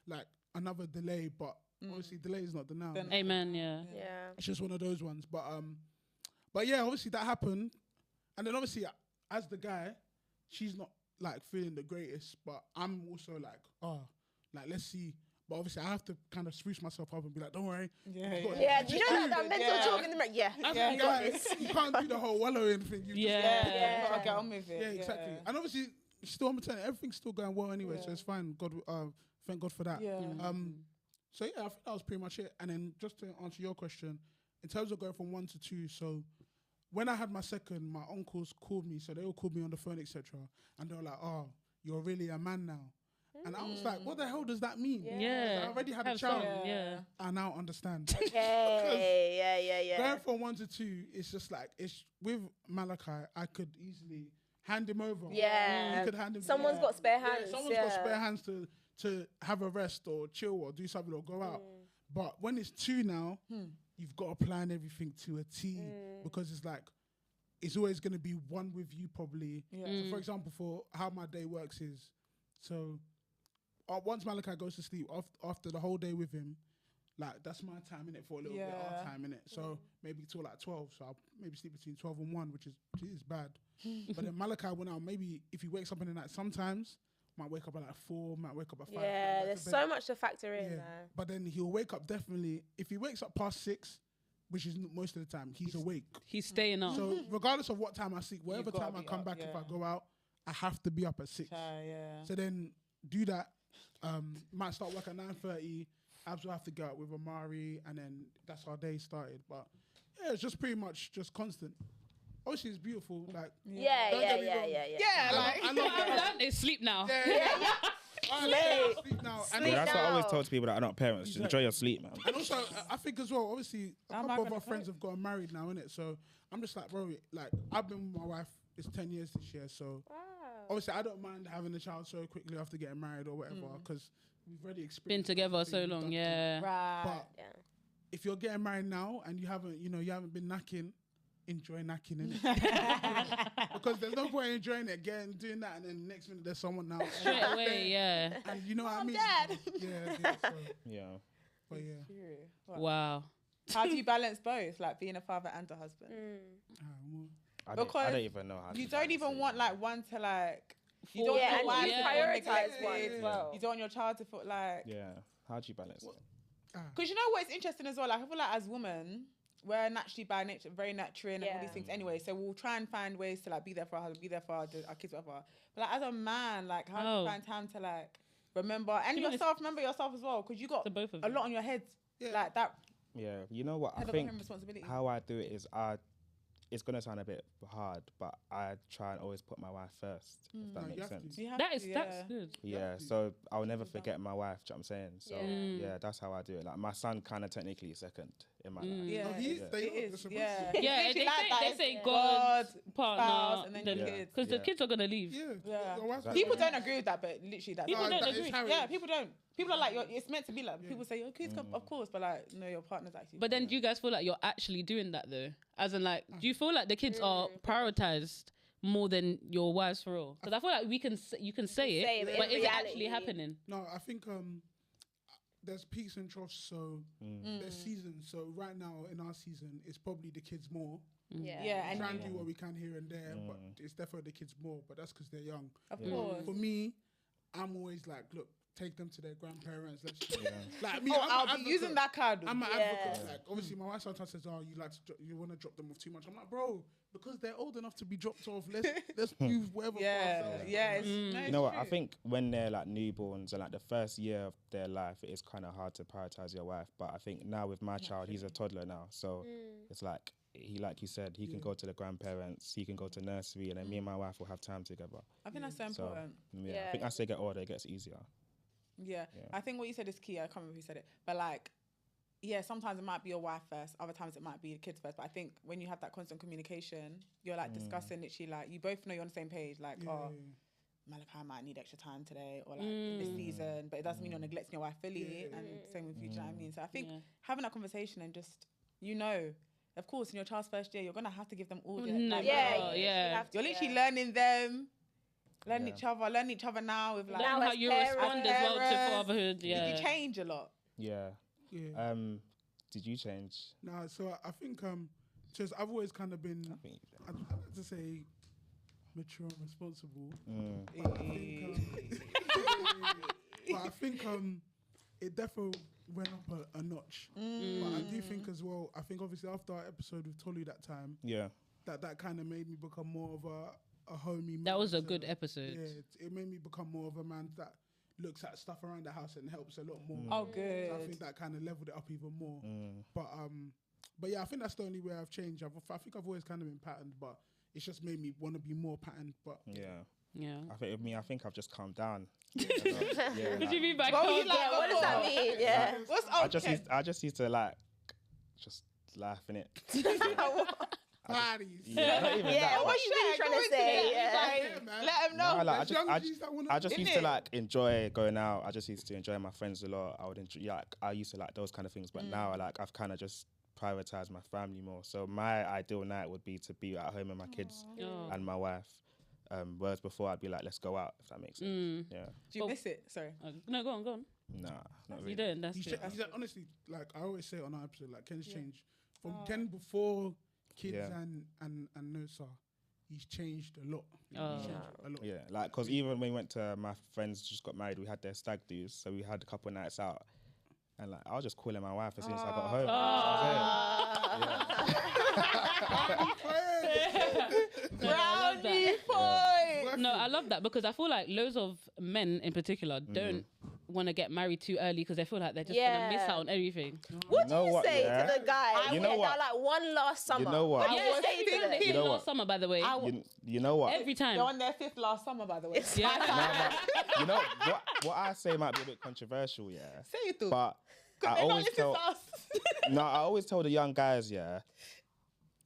like another delay, but obviously delay is not denial. amen, yeah. Yeah. It's just one of those ones. But yeah, obviously that happened, and then obviously as the guy, she's not like feeling the greatest, but I'm also like, like let's see. But obviously I have to kind of spruce myself up and be like, don't worry. Yeah, You've got- Yeah, just you know do. that mental Yeah. talk in the back. Yeah, As Yeah, a guy, you can't do the whole wallowing thing. You Yeah. just, You gotta get on with it. yeah, exactly. And obviously still on maternity, everything's still going well anyway, so it's fine. Thank God for that. Yeah. So yeah, I think that was pretty much it. And then just to answer your question, in terms of going from 1 to 2, so when I had my second, my uncles called me, so they all called me on the phone, etc. And they were like, "Oh, you're really a man now." And I was like, "What the hell does that mean?" Yeah. I already had a Have child. some, yeah. I now understand. Okay, yeah. Going from 1 to 2, it's just like it's with Malachi. I could easily hand him over. Yeah. You could hand him. Someone's got spare hands. Yeah, someone's got spare hands to have a rest or chill or do something or go out. But when it's 2 now, you've got to plan everything to a T because it's like it's always going to be one with you probably. Yeah. So for example, for how my day works is, so once Malachi goes to sleep, after the whole day with him, like that's my time in it for a little bit, our time in it. So maybe till like 12. So I'll maybe sleep between 12 and 1, which is bad. But then Malachi went out. Maybe if he wakes up in the night, sometimes might wake up at like 4, might wake up at 5. Yeah, there's so much to factor in Yeah. there. But then he'll wake up definitely. If he wakes up past 6, which is most of the time, he's awake. He's staying up. So regardless of what time I sleep, whatever gotta time I be come up, back, if yeah. I go out, I have to be up at 6. Yeah. So then do that. Might start work at 9:30. Abs will have to go out with Amari, and then that's our day started. But yeah, it's just pretty much just constant. Obviously, it's beautiful. Like Yeah. Don't get me wrong. Yeah, like I love What I've done is sleep now. I love sleep now. And Yeah, that's what I always now. tell to people that are not parents. Just enjoy your sleep, man. And also, I think as well, obviously, a I'm couple not of gonna our friends cope. have gotten married now, innit? So I'm just like, bro, like, I've been with my wife, it's 10 years this year. So Wow. obviously, I don't mind having a child so quickly after getting married or whatever, because we've already Been experienced together so everything, long, done yeah. right. But Yeah. if you're getting married now and you haven't been knacking, enjoy knacking, innit? Because there's no point enjoying it, doing that, and then next minute there's someone now. Straight away, yeah. And you know what I mean? Dad. Yeah, so, Yeah. but yeah. Wow. How do you balance both, like being a father and a husband? Well, I Because don't even know how. You to don't balance even it. want like one to like. You don't Yeah, want and one you to feel prioritise neglected. one as well. You don't want your child to feel like. Yeah. How do you balance it? Because you know what's interesting as well. Like I feel like as women, we're naturally by nature very nurturing and all Yeah. these things anyway. So we'll try and find ways to like be there for our husband, be there for our kids, whatever. But like as a man, like how do you find time to like remember and To be remember yourself as well? Because you got To both of a you. lot on your head. Yeah. Like that Yeah. You know what? I head of think him responsibility. how I do it is it's gonna sound a bit hard, but I try and always put my wife first. If that you makes have to. sense. You have That to, is that's good. Yeah, so I'll never forget my wife. Do you know what I'm saying? So Yeah. yeah, that's how I do it. Like my son, kind of technically is second in my life. Yeah, No, he- they it are, they're is. supposed Yeah, to. Yeah, It's they literally like that. say It's God, spouse, partner, and then then your Yeah. kids. because the kids are gonna leave. Yeah. Yeah. Your wife's People like, don't agree with that, but literally that's People No, don't that is agree. how it Yeah, is. people don't. People are like, it's meant to be like. People say your kids come, of course, but like, no, your partner's actually. But then do you guys feel like you're actually doing that though? As in like, do you feel like the kids are prioritized more than your wives for real? Because I feel like you can say say it, it, but in is it actually reality- happening? No, I think there's peaks and troughs, so there's seasons. So right now in our season, it's probably the kids more. yeah, and Try and do what we can here and there, but it's definitely the kids more. But that's because they're young. of course. For me, I'm always like, look, take them to their grandparents. Let's like me. Oh, I'm an I'll be advocate. using that card. I'm an Yeah. advocate. Like obviously, my wife sometimes says, "Oh, you want to drop them off too much." I'm like, bro, because they're old enough to be dropped off. Let's do whatever. for Yeah, ourselves. yeah. It's, no, You it's know what? I true. think when they're like newborns and like the first year of their life, it is kind of hard to prioritize your wife. But I think now with my child, he's a toddler now, so it's like he, like you said, he can go to the grandparents, he can go to nursery, and then me and my wife will have time together. I think that's so important. I think as they get older, it gets easier. Yeah. I think what you said is key. I can't remember who said it, but like, yeah, sometimes it might be your wife first, other times it might be your kids first. But I think when you have that constant communication, you're like discussing literally, like you both know you're on the same page. Like, Malachi might need extra time today, or like this season, but it doesn't mean you're neglecting your wife fully. And same with you. Do you know what I mean? So I think having that conversation and just, you know, of course, in your child's first year, you're gonna have to give them all the You're literally learning them. Learn each other now with like learn how you respond as well to fatherhood. Yeah, you change a lot. Yeah. Did you change? No, so I think just I've always kind of been, I'd like to say, mature and responsible. But I think it definitely went up a notch. But I do think as well, I think obviously after our episode with Tolly that time, that kind of made me become more of a homie man. That was a good episode. Yeah, it made me become more of a man that looks at stuff around the house and helps a lot more. Oh, good. So I think that kind of leveled it up even more. But yeah, I think that's the only way I've changed. I think I've always kind of been patterned, but it's just made me want to be more patterned. But yeah. I think with me, I think I've just calmed down. What do you mean by calm down? What does that mean? Yeah. What's okay? I just used to like just laugh in it. parties. Not even that. What are you really trying to say? Let them know. No, like, I just used to like enjoy going out. I just used to enjoy my friends a lot. I would enjoy, like, I used to like those kind of things, but now like I've kind of just prioritized my family more. So my ideal night would be to be at home with my kids and my wife. Whereas before I'd be like, let's go out, if that makes sense. Yeah. Do you miss it? Sorry. No, go on. Nah, not really. You don't. That's he's good. honestly, like I always say on our episode, like Ken's changed from Ken before kids and Nosa. He's changed a lot. He's changed a lot. Yeah, like because even when we went to my friends just got married, we had their stag do's, so we had a couple of nights out, and like I was just calling my wife as soon as I got home. Brownie point. No, I love that because I feel like loads of men in particular don't want to get married too early because they feel like they're just gonna miss out on everything. What do you say to the guy? You know what? Like one last summer. You know what? Yeah, every last summer, by the way. You know what? Every time. They're on their 5th last summer, by the way. You know what I say might be a bit controversial, Say it too. but I always tell. No, I always tell the young guys,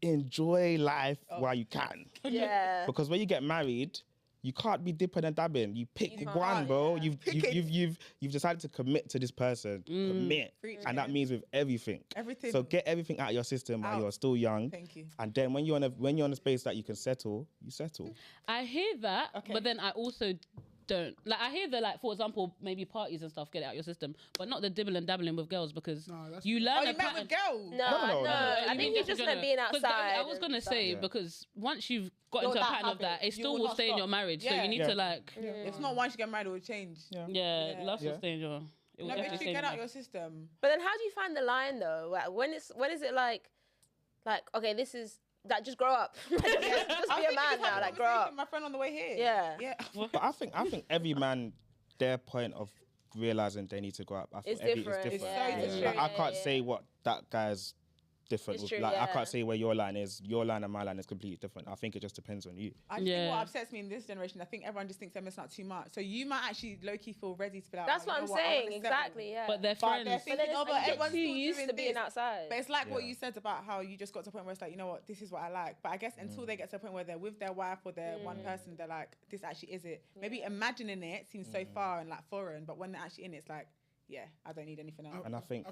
enjoy life while you can. Yeah. Because when you get married, you can't be dipping and dabbing. You pick one, bro. You've decided to commit to this person. Commit. And that means with everything. Everything. So get everything out of your system while you're still young. Thank you. And then when you're in a space that you can settle, you settle. I hear that, but then I also don't. Like, I hear that, like, for example, maybe parties and stuff, get it out your system, but not the dibble and dabbling with girls because you learn you met with girls? No. I think you just meant being outside. I was going to say, because once you've got into a pattern of that, it still will stay in your marriage. So you need to, like... It's not once you get married, it will change. Yeah, love will stay in your... No, but you get out your system. But then how do you find the line, though? Like, when is it like, okay, this is... That just grow up. just be a man now. Like grow up. My friend on the way here. Yeah. But I think every man, their point of realizing they need to grow up, It's different. Like, I can't say what that guy's different. It's true, I can't say where your line is. Your line and my line is completely different. I think it just depends on you. I think what upsets me in this generation, I think everyone just thinks they're missing out too much. So you might actually low-key feel ready to be like, that's what I'm saying. Exactly, yeah. But they're friends. They're thinking, everyone's too used to being outside. But it's like what you said about how you just got to a point where it's like, you know what, this is what I like. But I guess until they get to a point where they're with their wife or their one person, they're like, this actually is it. Maybe imagining it seems so far and like foreign, but when they're actually in it, it's like, I don't need anything else. And I think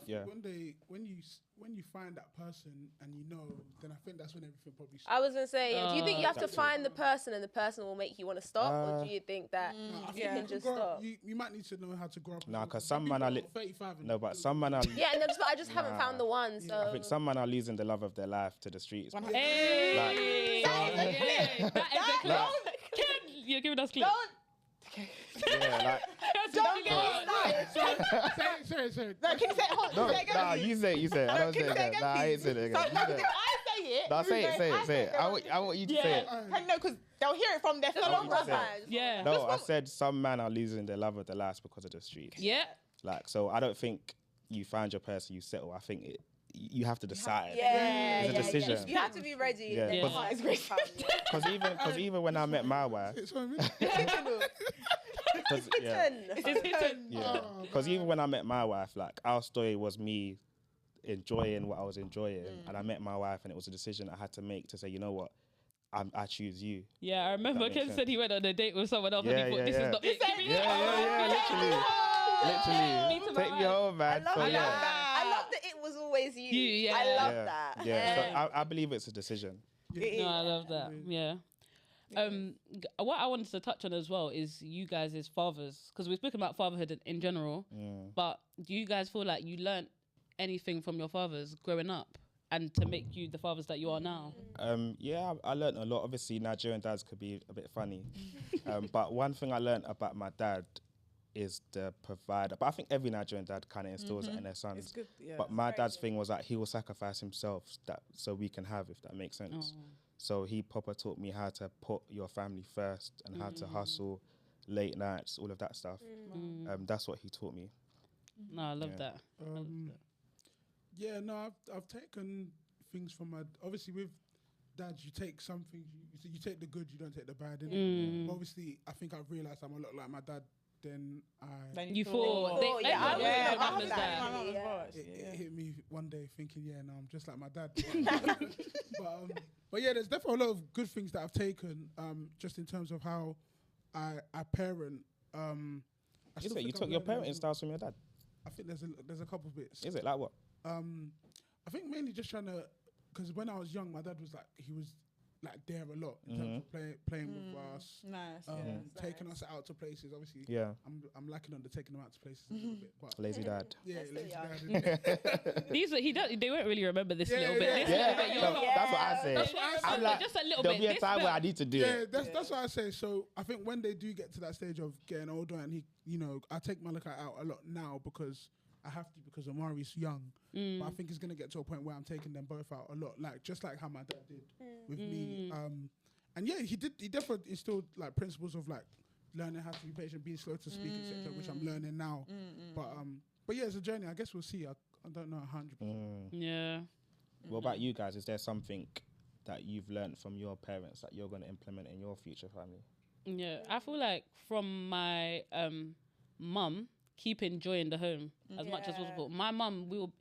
when you find that person and you know, then I think that's when everything probably starts. I was gonna say, do you think you have to find the person and the person will make you want to stop, or do you think that you can just stop? You might need to know how to grow up. Nah, because some men are 35. No, but some men are. Yeah, and I just haven't found the one. So I think some men are losing the love of their life to the streets. Hey, you're giving us clips. Yeah, Don't get Sorry. No, can you say it? no, nah, you say it. I don't say it again. Nah, I ain't saying it again. I say it. Nah, say it. I want you to say it. No, because they'll hear it from their fellow brothers. Yeah. No, I said some men are losing their love of their lives because of the streets. Yeah. Like, so I don't think you find your person, you settle. I think you have to decide. Yeah, It's a decision. You have to be ready. Yeah. Then Yeah. part is great. Because even when I met my wife, It's what I mean. because even when I met my wife, like our story was me enjoying what I was enjoying, and I met my wife, and it was a decision I had to make to say, you know what, I choose you. Yeah, I remember That makes Ken sense. said he went on a date with someone else and Yeah, he thought, yeah, this yeah. is not it. Literally, Me to my take me wife. home, man. I So love yeah, that. I love that it was always you. Yeah. I love that. yeah. So I believe it's a decision. No, I love that. Yeah. What I wanted to touch on as well is you guys as fathers, because we're speaking about fatherhood in general, but do you guys feel like you learnt anything from your fathers growing up and to make you the fathers that you are now? Yeah, I learned a lot. Obviously, Nigerian dads could be a bit funny, but one thing I learned about my dad is the provider. But I think every Nigerian dad kind of instills that in their sons. It's good. Yeah. But my dad's thing was that he will sacrifice himself so we can have, if that makes sense. So he proper taught me how to put your family first and how to hustle, late nights, all of that stuff. That's what he taught me. No, I love that. Yeah, no, I've taken things from my. Obviously, with dads, you take some things. You take the good, you don't take the bad. Innit? But obviously, I think I've realised I'm a lot like my dad. Then You thought. I remember was that. it hit me one day thinking, yeah, no, I'm just like my dad. But yeah, there's definitely a lot of good things that I've taken. Just in terms of how I parent. Is it? You took your parenting styles from your dad? I think there's a couple bits. Is it like what? I think mainly just trying to, because when I was young, my dad was like there a lot in terms of playing with us, taking us out to places. Obviously, Yeah. I'm lacking on the taking them out to places a little bit, but Lazy dad. yeah, Still lazy dad. They won't really remember this Yeah, little bit. yeah. This Yeah, little bit. You're like, that's what I say. That's what I I'm say. like, just a little there'll bit. be a time where I need to do Yeah, it. that's what I say. So I think when they do get to that stage of getting older, and I take Malachi out a lot now because I have to, because Amari's young. But I think it's gonna get to a point where I'm taking them both out a lot, like just like how my dad did with me. And yeah, he definitely instilled like principles of like learning how to be patient, being slow to speak, etc., which I'm learning now. But yeah, it's a journey. I guess we'll see. I don't know 100%. Yeah. What about you guys? Is there something that you've learned from your parents that you're going to implement in your future family? Yeah, I feel like from my mum, keep enjoying the home as much as possible. My mum will,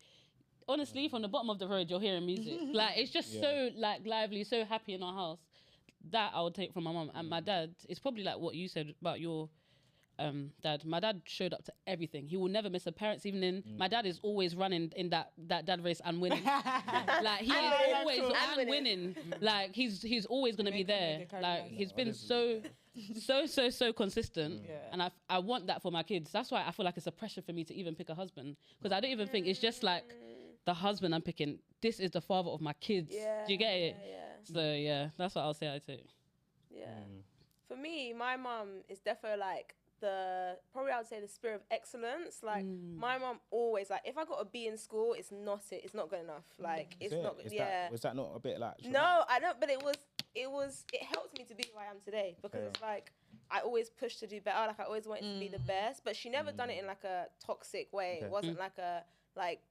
honestly, from the bottom of the road, you're hearing music. Like, it's just so like lively, so happy in our house. That I would take from my mum. And my dad, it's probably like what you said about your dad. My dad showed up to everything. He will never miss a parents' evening. My dad is always running in that dad race and winning. Like he is always and winning. Like he's always gonna be there. Like he's been so consistent. And I want that for my kids. That's why I feel like it's a pressure for me to even pick a husband, because I don't even think it's just like the husband I'm picking. This is the father of my kids. Do you get it? So yeah, that's what I'll say I take. Yeah. For me, my mum is definitely like probably I would say the spirit of excellence. Like my mum always, like, if I got a B in school, it's not good enough. Like it's not. Was that not a bit like? No, I don't. But it helped me to be who I am today, because it's like I always pushed to do better. Like I always wanted to be the best, but she never done it in like a toxic way. It wasn't like a like.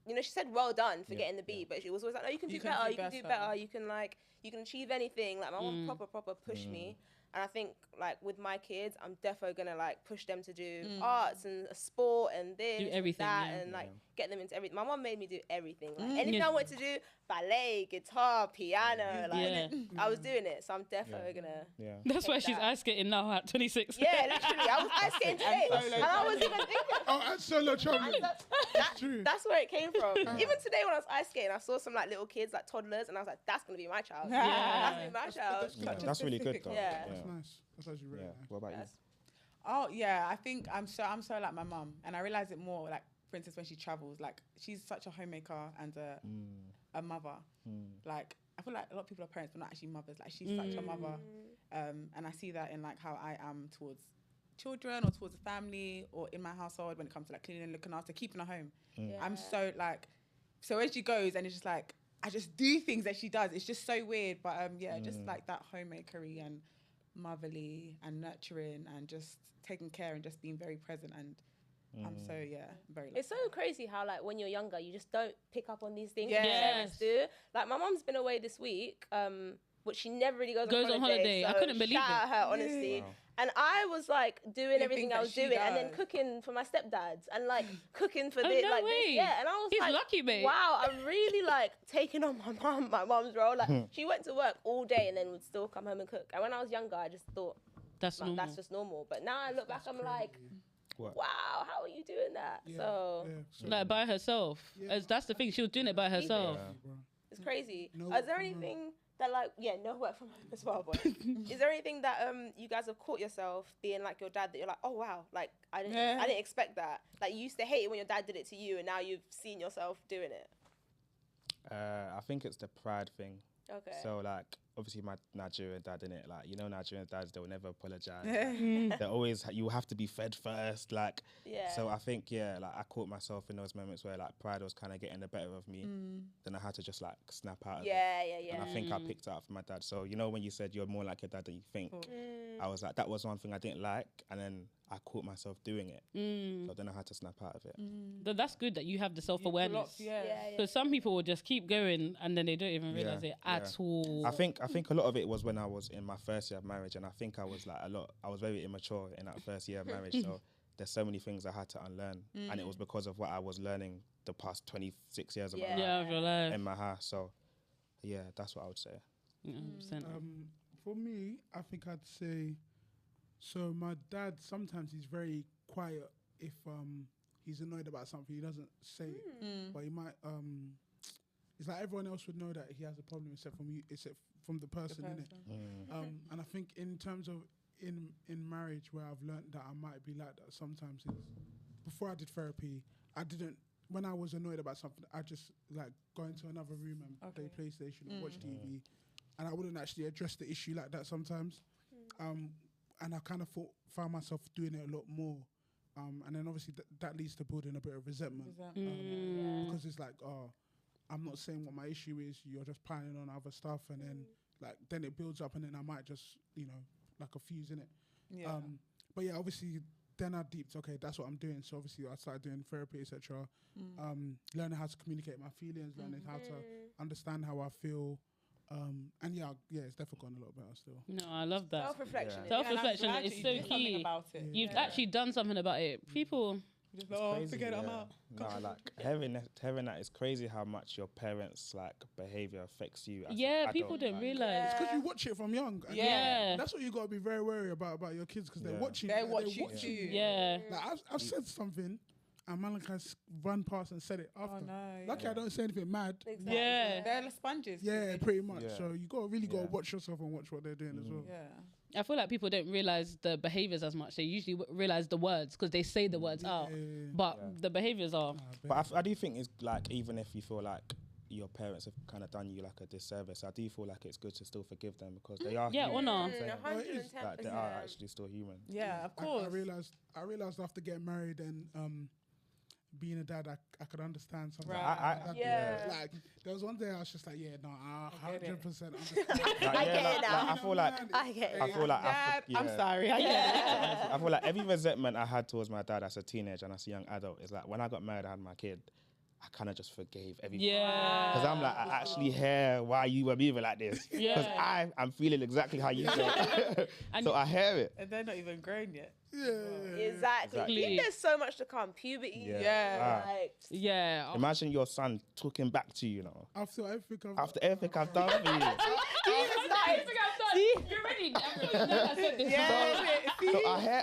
She said well done for getting the B, but she was always like, no, you can do better, you can do better, you can achieve anything. Like my mom proper pushed me. And I think like with my kids, I'm defo gonna like push them to do arts and sport and this, do everything, and that, and like get them into everything. My mom made me do everything. Like anything I wanted to do, ballet, guitar, piano, like I was doing it. So I'm defo gonna. Yeah. That's why she's ice skating now at 26. Yeah, literally. I was ice skating today, and I was even thinking. Oh, and solo traveling. That's true. That's where it came from. Even today when I was ice skating, I saw some like little kids, like toddlers, and I was like, that's gonna be my child. That's gonna be my child. That's really good though. Yeah. That's nice. That's actually really nice. What about you? Oh yeah, I think I'm so like my mum, and I realize it more like, for instance, when she travels. Like she's such a homemaker and a mother. Like I feel like a lot of people are parents but not actually mothers. Like she's such a mother, and I see that in like how I am towards children or towards the family or in my household when it comes to like cleaning, looking after, keeping a home. I'm so like, so when she goes and it's just like I just do things that she does. It's just so weird, but just like that homemakery and motherly and nurturing and just taking care and just being very present and So yeah, very lucky. It's so crazy how like when you're younger, you just don't pick up on these things. Yes. Parents do. Like my mom's been away this week, but she never really goes on holiday. I So couldn't believe shout it. out her, honestly. Wow. And I was like doing Doing everything things I that was she doing, and then does. cooking for my stepdads, and like cooking for Oh, this, no like way. this, yeah. And I was He's like, lucky, mate. wow, I'm really like taking on my mom's role. Like she went to work all day and then would still come home and cook. And when I was younger, I just thought That's like, normal. that's just normal. But now I look back, I'm like, What? wow, how are you doing that? So Like by herself. Yeah. As that's the thing. She was doing it by herself. it's crazy. No Is work there from home. anything that like no work from home as well, but is there anything that you guys have caught yourself being like your dad that you're like, oh wow, like I didn't expect that. Like you used to hate it when your dad did it to you, and now you've seen yourself doing it. I think it's the pride thing. Okay. So like, obviously my Nigerian dad, innit? Like, you know, Nigerian dads, they'll never apologize. They're always, you have to be fed first. Like, Yeah. so I think, like I caught myself in those moments where like pride was kind of getting the better of me. Then I had to just like snap out of it. Yeah. And I think I picked it up from my dad. So, you know, when you said you're more like your dad than you think, I was like, that was one thing I didn't like. And then I caught myself doing it. So then I had to snap out of it. But that's good that you have the self-awareness. Yeah. Because some people will just keep going and then they don't even realize it at all. I think a lot of it was when I was in my first year of marriage, and I think I was like I was very immature in that first year of marriage. So there's so many things I had to unlearn, and it was because of what I was learning the past 26 years of my life of your life. in my house. So yeah, that's what I would say. 100%. For me, I think I'd say, so my dad, sometimes he's very quiet if he's annoyed about something. He doesn't say it, but he might, it's like everyone else would know that he has a problem except from the person, innit? And I think in terms of in marriage, where I've learned that I might be like that sometimes is, before I did therapy, when I was annoyed about something, I just like go into another room and play PlayStation or watch TV, and I wouldn't actually address the issue like that sometimes. And I kind of found myself doing it a lot more. And then obviously that leads to building a bit of resentment. Because it's like, I'm not saying what my issue is, you're just piling on other stuff, and then it builds up, and then I might just, like a fuse in it. Yeah. But yeah, obviously then I deeped, okay, that's what I'm doing. So obviously I started doing therapy, etc. Learning how to communicate my feelings, learning how to understand how I feel. And yeah, it's definitely gone a lot better still. No, I love that. Self-reflection. Self-reflection is so Something key. about it. You've actually done something about it. People, Just Crazy, forget it, I'm out. No, like hearing that, it's crazy how much your parents' like behavior affects you. As an people adult, don't like. realize. It's because you watch it from young. And Yeah. that's what you got to be very wary about your kids, because they're watching. They like, watch they're you watching too. Yeah. Like I've said something, and Malachi's run past and said it after. Oh, no, Lucky I don't say anything mad. Exactly. Yeah. They're the sponges. Yeah, pretty much. Yeah. So you really got to watch yourself and watch what they're doing as well. Yeah. I feel like people don't realize the behaviors as much. They usually realize the words because they say the words out. But the behaviors are. But I do think it's like, even if you feel like your parents have kind of done you like a disservice, I do feel like it's good to still forgive them, because they are human. honor. Like they are actually still human. Yeah, of course. I realized after getting married and being a dad, I could understand something. Right. Like there was one day I was just like, yeah, no, I 100% understand. I get it now. I feel like Dad, I'm sorry. I get it. I feel like every resentment I had towards my dad as a teenager and as a young adult is like, when I got married, I had my kid, I kind of just forgave everything. Yeah. Because I'm like, I actually hear why you were moving like this. Because I'm feeling exactly how you feel. So I hear it. And they're not even grown yet. Exactly. I think there's so much to come. Puberty. Yeah. Like, Yeah. Imagine your son talking back to you, you know. After everything I've done for you. You're ready. I said this. So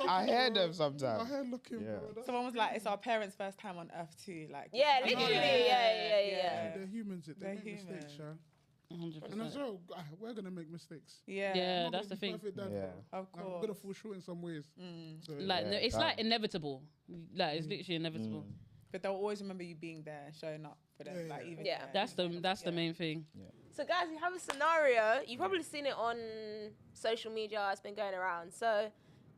I hear them sometimes. I heard looking, bro. Someone was like, it's our parents' first time on earth too. Like, yeah, literally. Yeah. They're humans. They make mistakes, yeah. 100%. And as well, we're gonna make mistakes. Yeah, I'm not that's the gonna be thing. perfect dad, Yeah. bro. Of I'm course. gonna fall short in some ways. So, Like Yeah, no, it's that- like inevitable. Like it's literally inevitable. But they'll always remember you being there, showing up for them. Yeah. Like, even Yeah. That's the main thing. So guys, you have a scenario. You've probably seen it on social media. It's been going around. So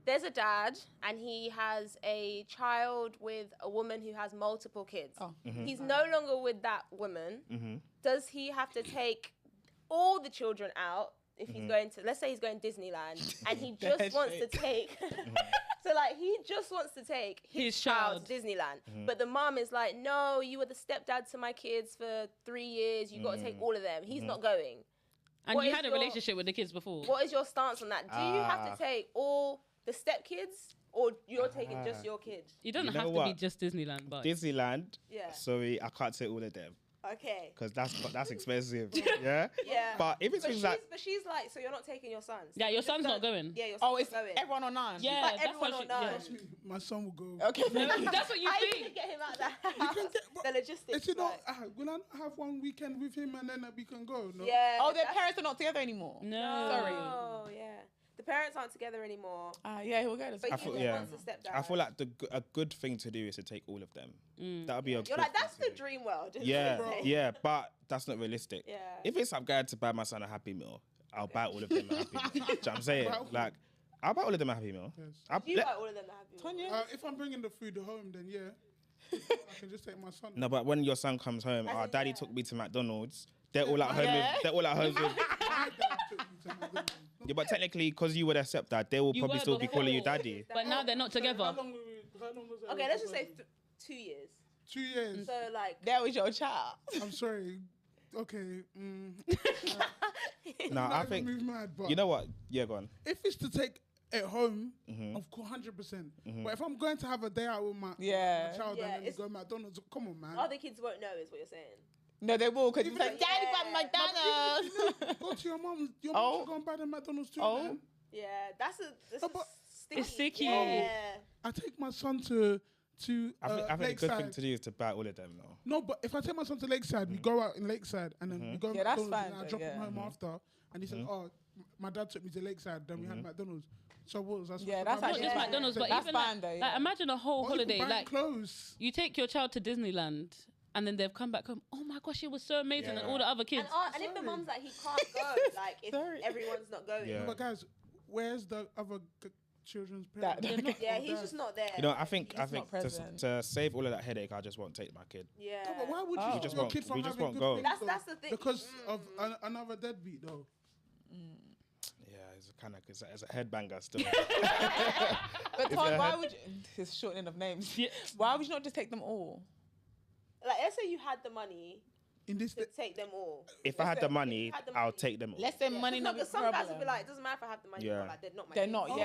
there's a dad and he has a child with a woman who has multiple kids. Oh. He's no longer with that woman. Does he have to take all the children out if he's going to, let's say he's going Disneyland and he just wants to take So like he just wants to take his child to Disneyland, but the mom is like, no, you were the stepdad to my kids for 3 years. You got to take all of them. He's not going. And you had a relationship with the kids before. What is your stance on that? Do you have to take all the stepkids, or you're taking just your kids? It doesn't have to be just Disneyland, but Disneyland. Yeah. Sorry, I can't take all of them. Okay. Because that's expensive. Yeah. Yeah. But if it's things like, but she's like, so you're not taking your sons? yeah, your son's not going. Yeah, your son's it's going. everyone on nine. Yeah, Like that's everyone what on nine. My son will go. Okay. That's what you I think. can get him out of the house. The logistics. Is it not? like- Will I have one weekend with him and then we can go? No. Yeah. Oh, their that's- parents are not together anymore. No. Sorry. Oh, yeah. The parents aren't together anymore. Yeah, he'll go. But That's he fine. just wants a stepdad. I feel like a good thing to do is to take all of them. That would be a You're good like, that's thing the to do. dream world. isn't Yeah, it? yeah, but that's not realistic. Yeah. If it's I'm going to buy my son a Happy Meal, I'll buy all of them a Happy Meal. Do you know what I'm saying? Like, I'll buy all of them a Happy Meal. Yes. You buy all of them that have you. Tanya. If I'm bringing the food home, then yeah, I can just take my son. No, but when your son comes home, in, daddy yeah. took me to McDonald's. They're all at home. They're all at home. My dad took me to McDonald's. Yeah, but technically, because you were their stepdad, they will You probably were still be calling you before. daddy. But now they're not together. How long was that? Okay, let's just say 2 years. 2 years. So like, That was your child. I'm sorry. Okay. No, I think move mad, but you know what? Yeah, go on. if it's to take at home, of course, 100%. But if I'm going to have a day out with my child Yeah, and then it's- go to McDonald's, come on, man. other kids won't know, is what you're saying. No, they will because it's like, Even- Daddy Yeah. got McDonald's. Go to your mom. Your Oh. mom should go and buy the McDonald's too, Oh. man. Yeah, that's No, but- sticky. It's sticky. Yeah. I take my son to I think a good thing Lakeside. to do is to buy all of them, though. No, but if I take my son to Lakeside, we go out in Lakeside and then we go to Yeah, that's McDonald's fine and I though, drop yeah. him home after. And he said, "Oh, my dad took me to Lakeside, then we had McDonald's." So what was that? Yeah, that's Not actually just fine. McDonald's, but That's even fine like, though, like yeah. imagine a whole holiday. Like clothes. you take your child to Disneyland and then they've come back home. Oh my gosh, it was so amazing, and all the other kids. And if the mum's like, he can't go, like if Sorry. everyone's not going. Yeah. But guys, where's the other children's That- parents? Yeah, he's just not there. You know, I think not present. to save all of that headache, I just won't take my kid. Yeah. No, but why would you Oh. stop just your won't- kid from we just having won't good go. things, That's though? the thing. Because of another deadbeat, though. Yeah, it's kind of it's a headbanger still. But Tom, why would you? This is shortening of names. Why would you not just take them all? Like, let's say you had the money In this, to take them all. If I had the Listen, money, if you had the I'll money- take them all. Let's say money not a Because some guys problem. will be like, it doesn't matter if I have the money or Yeah. not, like, they're not my They're kids. not, oh,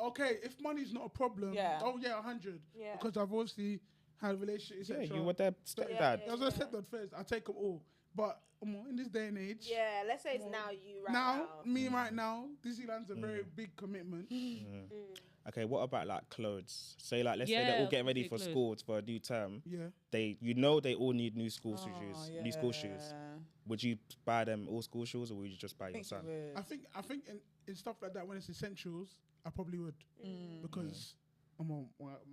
yeah. okay. If money's not a problem, Yeah. oh yeah, 100. Yeah. Because I've obviously had a relationship. Yeah, etc. you were their stepdad. Yeah. I was a stepdad first. I take them all, but in this day and age, Yeah, let's say it's now you right now now. me right now, Disneyland's a very big commitment. Okay, what about like clothes? Say like let's say they're all Yeah, getting ready big for clothes. school for a new term. Yeah. They all need new school shoes. New school shoes. Would you buy them all school shoes, or would you just buy your son? I think in stuff like that, when it's essentials, I probably would because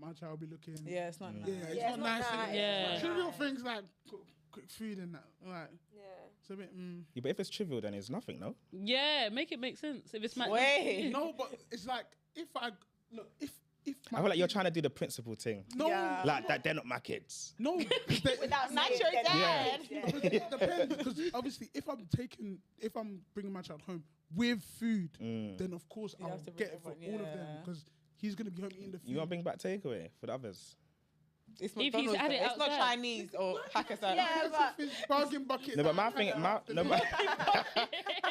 my child will be looking. Yeah, it's not nice. Yeah, it's Yeah, not nice. nice. innit? Yeah. Trivial things like quick food and that. Like, Yeah. it's a bit. Yeah, but if it's trivial, then it's nothing, no? Yeah, make it make sense. If it's Wait. No, but it's like if I look if I feel like you're trying to do the principal thing. no Yeah. Like that, they're not my kids. no because they- Without Not saying your they're dad. not. Yeah. because it depends because obviously if I'm bringing my child home with food, then of course I'll have to get bring it for everyone, all of them yeah. because he's gonna be home eating the food. You want to bring back takeaway for the others? It's he's McDonald's. had though. it It's not outside. Chinese or Pakistan. Yeah, but bargain bucket. No, but my thing,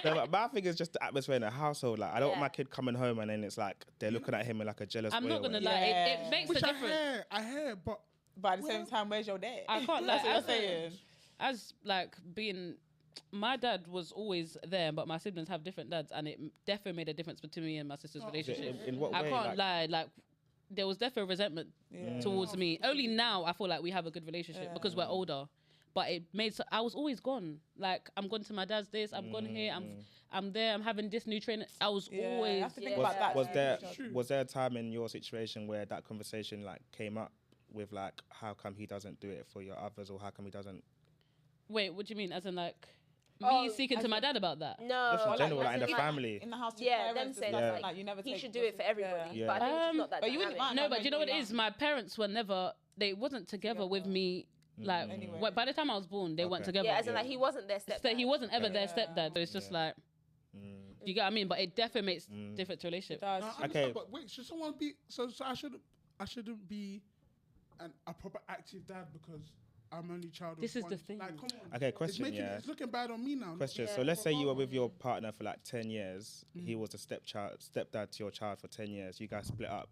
but my thing is just the atmosphere in the household. Like I don't want my kid coming home and then it's like they're looking at him in like a jealous I'm way. not or gonna whatever. lie, Yeah. it makes Which a difference. I hear, but But at the same time, where's your dad? I can't lie. That's what you're As, saying. as like being, my dad was always there, but my siblings have different dads, and it definitely made a difference between me and my sister's relationship. In what I way? can't Like, lie, like there was definitely resentment towards me. Only now I feel like we have a good relationship because we're older. But it made I was always gone. Like I'm going to my dad's this, I'm gone here, I'm there, I'm having this new training. I was Yeah, I always have to think about that. was there a time in your situation where that conversation like came up with like how come he doesn't do it for your others, or how come he doesn't? Wait, what do you mean? As in like me Oh, speaking to my dad about that? No. Just in general, like in the as in, family. In the house, to Yeah, parents them and saying stuff, that, like you never he take should do it for everybody. Yeah. But I think it's just not that But you wouldn't dynamic. mind. No, but do you know what it is? My parents were never, they wasn't together with me. Like, Anyway. by the time I was born, they weren't Okay. together. Yeah, as in like he wasn't their So stepdad. he wasn't ever their stepdad. So it's just like, Do you get what I mean? But it definitely makes different to relationship. It does. Okay. But wait, should someone be? So I shouldn't be a proper active dad because I'm only child. This of is one. the thing. Like, come on. Okay, question, It's looking bad on me now. Question. Yeah. So let's say you were with your partner for like 10 years. He was a stepdad to your child for 10 years. You guys split up.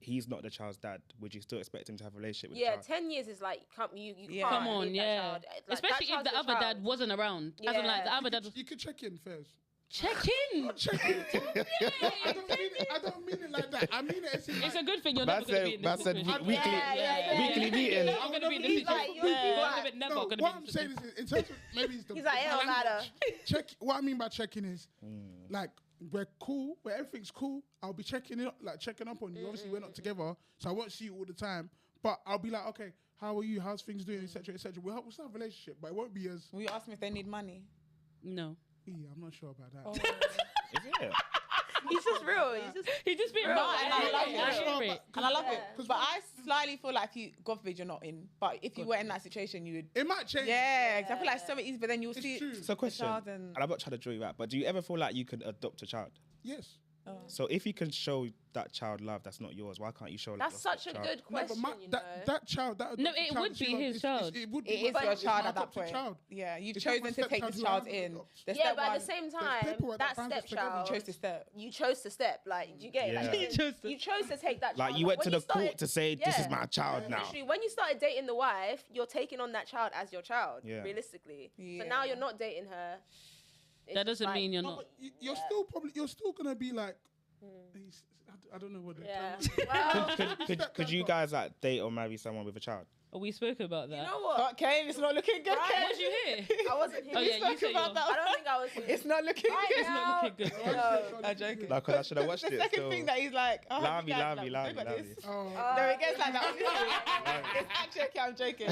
He's not the child's dad. Would you still expect him to have a relationship with the Yeah, child? 10 years is like, you Yeah. can't Come on, leave that yeah. child. Like, that Especially if child's the your other child. dad wasn't around. As in, like, the other dad was... You could check in first. Check in! Check in. I don't mean it like that. I mean it as in It's like, a good thing you're never going to be in this situation. Weekly meeting. You're never going to be in this He's like, situation. you'll be You're right. never no, going to what be I'm in this saying situation. is, in terms of maybe it's the He's like, it don't language. matter. What I mean by checking is, like, we're cool, where everything's cool. I'll be checking up on you. Obviously, we're not together, so I won't see you all the time. But I'll be like, okay, how are you? How's things doing, etc., etc. We'll still have a relationship, but it won't be as. Will you ask me if they need money? No. Yeah, I'm not sure about that. Oh. Is it? He's just real. He just being Real. real. No, and I love it. I hear it. And I love Yeah. it. But I slightly feel like if you, God forbid, you're not in. But if you were in that situation, you would. It might change. Yeah, 'cause I feel like it's so easy, but then you'll see. true. So question, child and and- I'm not trying to draw you out, but do you ever feel like you can adopt a child? Yes. So if you can show that child love that's not yours, why can't you show like, That's your such a stepchild? good No, question, but you know. that child, that No, adopted it child would that be she loves, his child. It would be It is my your child. child My at that adopted point. child. Yeah, you've It's not chosen my to take stepchild this who child I in. adopt. The Yeah, step but at one, the same paperwork time, that that binds us together. stepchild, you chose to step. you chose to step. Like, do you get it? Like, Yeah. you chose to take that child. Like you went When to the started- court to say this is Yeah. my child now. Literally, when you started dating the wife, you're taking on that child as your child, Yeah. realistically. Yeah. So now you're not dating her. It's That just doesn't like- mean you're No, not. but you're still gonna be like. I don't know what. Yeah. Could you guys like date or marry someone with a child? We spoke about that. You know what? Okay, it's not looking good. Right. Kane. Was you here? I wasn't here. Oh, yeah, you Spoke said about you're- that. I don't think I was here. It's not looking Right good. It's not now, looking good. no. I'm joking. Like, 'cause I should have watched the it. second still. thing that he's like, oh, Love me, you guys love me, like, love look me, at love this. me. Oh. No, it gets like that. It's actually okay, I'm joking.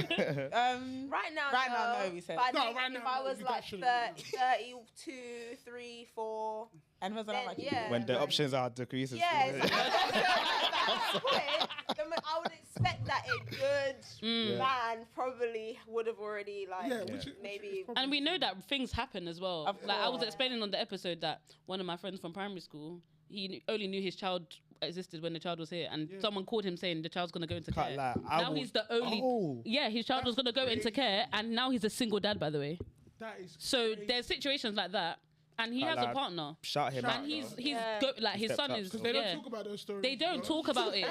Right now, Right now, no. no, we said. But I No, think right if now, I no, was you like don't 32, 3, 4, And was like, then, yeah. When the options are decreases. Yeah, it's like, at that point, then I would expect that a good man probably would have already like Yeah, which is maybe. probably And we know that things happen as well. Of Like I was course. explaining on the episode that one of my friends from primary school, he only knew his child existed when the child was here, and someone called him saying the child's gonna go into Can't care. lie, Now he's the only. Oh. Yeah, his child was gonna go into care, and now he's a single dad, by the way. that is. So crazy. there's situations like that, and he Can't has a lie. partner, Shout him out. and he's though. Yeah. like his Stepped son up is. still. They don't Yeah. talk about those stories. They don't talk about it.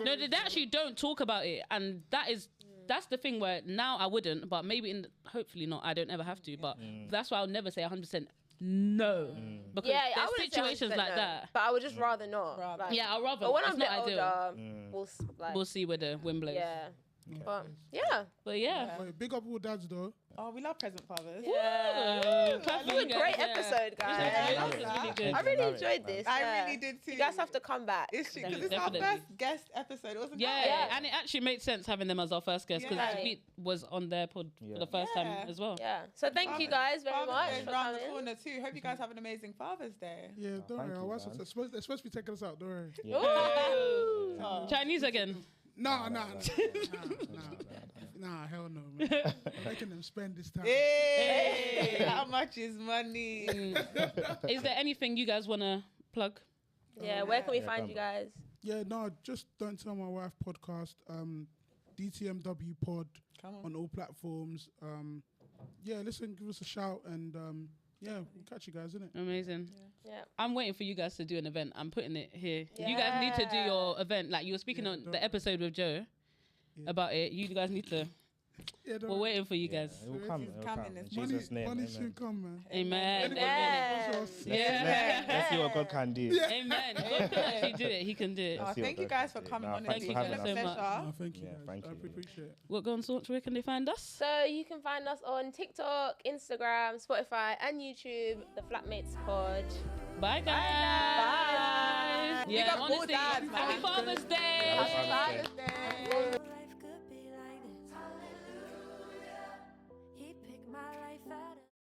No, they actually don't talk about it, and that's the thing where now I wouldn't, but maybe hopefully not. I don't ever have to, but that's why I'll never say 100% no because Yeah, I there's would situations like that. but I would just rather not. Rather. Like, Yeah, I'll rather. but when it's I'm a bit not ideal. older, like, We'll see where the wind blows. yeah. But yeah, But yeah. Wait, big up all dads though. oh, we love present fathers. yeah. Clap This for was you a great guys, yeah. episode, guys. Yeah, it was really good. I really enjoyed this. I yeah. really did too. You guys have to come back. It's true, 'cause Definitely. it's our Definitely. first guest episode. It wasn't Yeah, Yeah. and it actually made sense having them as our first guest because Yeah. we was on their pod for the first Yeah. time as well. Yeah. So thank you guys very Father's much Day for around the coming. corner too. Hope you guys have an amazing Father's Day. Yeah, don't thank worry. you, Our wives man. are supposed to be taking us out. Don't worry. Ooh. Chinese again. Nah, hell no, man. I'm making them spend this time. Hey, how much is money? Is there anything you guys want to plug? Yeah, where can we Yeah, find come you guys? Yeah, no, just Don't Tell My Wife podcast. DTMW pod Come on. on all platforms. Yeah, listen, give us a shout, and yeah, we'll catch you guys, innit? Amazing. Yeah. I'm waiting for you guys to do an event. I'm putting it here. You guys need to do your event. Like you were speaking on the episode with Joe about it. You guys need to. Yeah, don't We're worry. waiting for you guys. It will come. It will coming, come. In it's Money, Jesus' name. money Amen. soon come, man. Amen. Yeah. Yeah. Let's see what God can do. Amen. God can actually do it. He can do it. Oh, Let's see what thank you God guys can for do. coming Nah, on. thanks It's for been having a us. pleasure. Oh, thank you, Yeah, guys. thank I you. appreciate it. What going on? Where can they find us? So you can find us on TikTok, Instagram, Spotify, and YouTube. The Flatmates Pod. Bye, guys. Bye. Yeah, Big up all honestly, dads, man. happy Father's Day. Happy Father's Day.